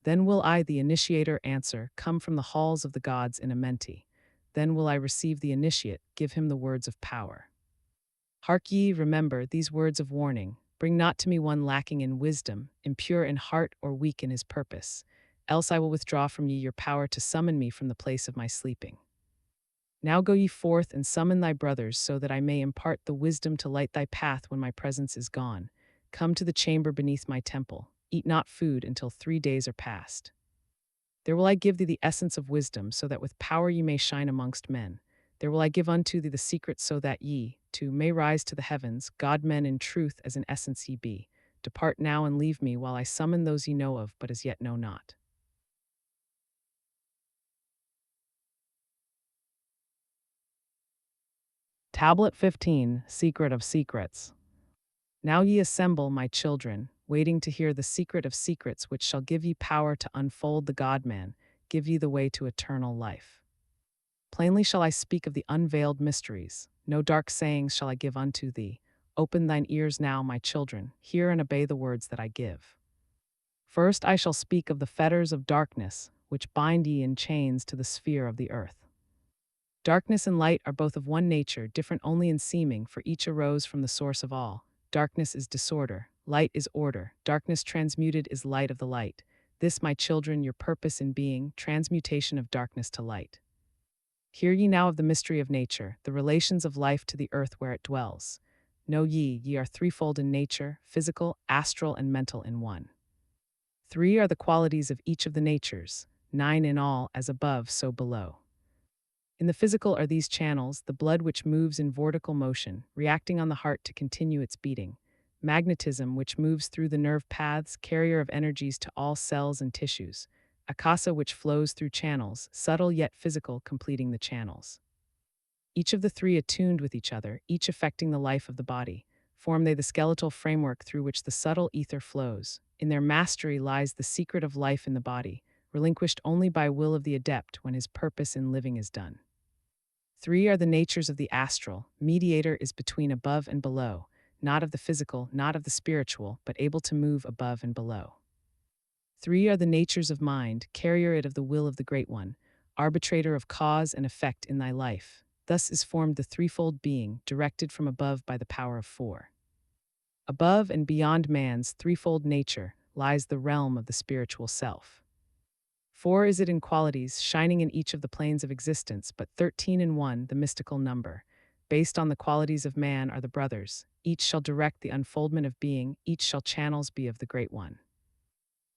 Then will I, the initiator, answer, come from the halls of the gods in Amenti. Then will I receive the initiate, give him the words of power. Hark ye, remember these words of warning. Bring not to me one lacking in wisdom, impure in heart or weak in his purpose. Else I will withdraw from ye your power to summon me from the place of my sleeping. Now go ye forth and summon thy brothers, so that I may impart the wisdom to light thy path when my presence is gone. Come to the chamber beneath my temple. Eat not food until 3 days are past. There will I give thee the essence of wisdom, so that with power ye may shine amongst men. There will I give unto thee the secret, so that ye, too, may rise to the heavens, God-men in truth as in essence ye be. Depart now and leave me, while I summon those ye know of, but as yet know not. Tablet 15, Secret of Secrets. Now ye assemble, my children, waiting to hear the secret of secrets which shall give ye power to unfold the God-man, give ye the way to eternal life. Plainly shall I speak of the unveiled mysteries, no dark sayings shall I give unto thee. Open thine ears now, my children, hear and obey the words that I give. First I shall speak of the fetters of darkness, which bind ye in chains to the sphere of the earth. Darkness and light are both of one nature, different only in seeming, for each arose from the source of all. Darkness is disorder, light is order, darkness transmuted is light of the light. This, my children, your purpose in being, transmutation of darkness to light. Hear ye now of the mystery of nature, the relations of life to the earth where it dwells. Know ye are threefold in nature, physical, astral, and mental in one. 3 are the qualities of each of the natures, 9 in all, as above, so below. In the physical are these channels, the blood which moves in vortical motion, reacting on the heart to continue its beating. Magnetism, which moves through the nerve paths, carrier of energies to all cells and tissues. Akasa, which flows through channels, subtle yet physical, completing the channels. Each of the 3 attuned with each other, each affecting the life of the body, form they the skeletal framework through which the subtle ether flows. In their mastery lies the secret of life in the body, relinquished only by will of the adept when his purpose in living is done. Three are the natures of the astral. Mediator is between above and below, not of the physical, not of the spiritual, but able to move above and below. Three are the natures of mind, carrier it of the will of the Great One, arbitrator of cause and effect in thy life. Thus is formed the threefold being, directed from above by the power of four. Above and beyond man's threefold nature lies the realm of the spiritual self. Four is it in qualities, shining in each of the planes of existence, but 13 in one, the mystical number. Based on the qualities of man are the brothers. Each shall direct the unfoldment of being, each shall channels be of the Great One.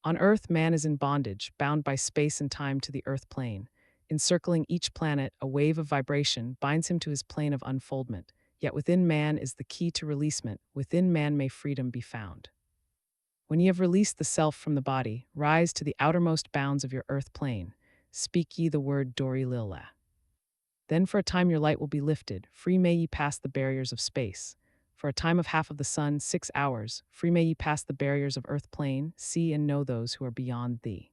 On Earth, man is in bondage, bound by space and time to the Earth plane. Encircling each planet, a wave of vibration binds him to his plane of unfoldment. Yet within man is the key to releasement. Within man may freedom be found. When ye have released the self from the body, rise to the outermost bounds of your earth plane. Speak ye the word Dori Lila. Then for a time your light will be lifted, free may ye pass the barriers of space. For a time of half of the sun, 6 hours, free may ye pass the barriers of earth plane, see and know those who are beyond thee.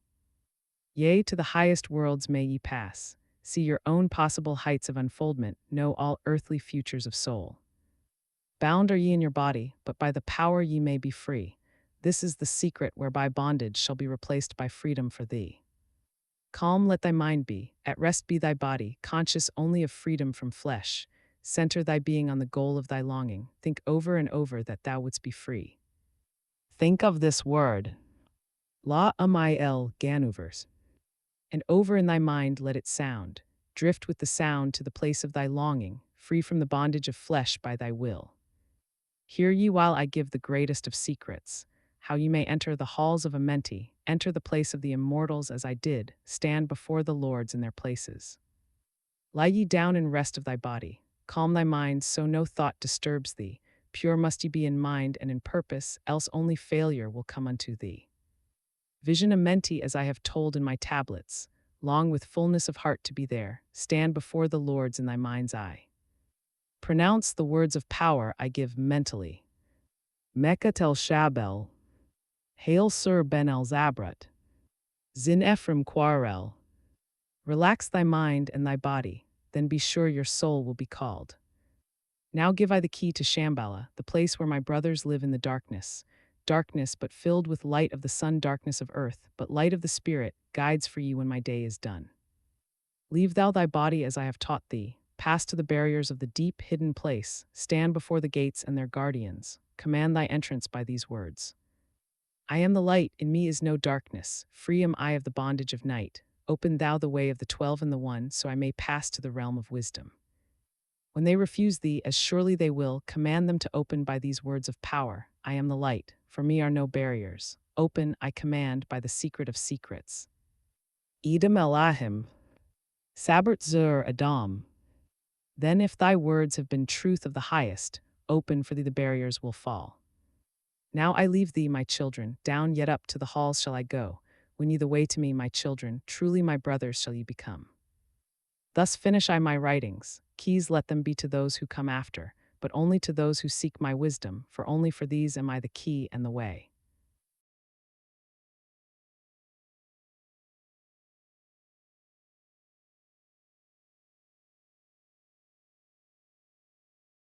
Yea, to the highest worlds may ye pass, see your own possible heights of unfoldment, know all earthly futures of soul. Bound are ye in your body, but by the power ye may be free. This is the secret whereby bondage shall be replaced by freedom for thee. Calm let thy mind be, at rest be thy body, conscious only of freedom from flesh. Center thy being on the goal of thy longing, think over and over that thou wouldst be free. Think of this word, La Amil Ganuvers, and over in thy mind let it sound. Drift with the sound to the place of thy longing, free from the bondage of flesh by thy will. Hear ye while I give the greatest of secrets, how ye may enter the halls of Amenti, enter the place of the immortals as I did, stand before the lords in their places. Lie ye down in rest of thy body, calm thy mind so no thought disturbs thee, pure must ye be in mind and in purpose, else only failure will come unto thee. Vision Amenti as I have told in my tablets, long with fullness of heart to be there, stand before the lords in thy mind's eye. Pronounce the words of power I give mentally. Mecca tel Shabel, Hail Sir Ben El Zabrat, Zin Ephraim Quarel. Relax thy mind and thy body, then be sure your soul will be called. Now give I the key to Shambhala, the place where my brothers live in the darkness. Darkness, but filled with light of the sun, darkness of earth, but light of the spirit, guides for ye when my day is done. Leave thou thy body as I have taught thee, pass to the barriers of the deep, hidden place, stand before the gates and their guardians, command thy entrance by these words. I am the light, in me is no darkness, free am I of the bondage of night. Open thou the way of the 12 and the One, so I may pass to the realm of wisdom. When they refuse thee, as surely they will, command them to open by these words of power. I am the light, for me are no barriers. Open, I command, by the secret of secrets. Edom Elahim, Sabert Zur Adam. Then if thy words have been truth of the highest, open for thee the barriers will fall. Now I leave thee, my children, down yet up to the halls shall I go. Win ye the way to me, my children, truly my brothers shall ye become. Thus finish I my writings, keys let them be to those who come after, but only to those who seek my wisdom, for only for these am I the key and the way.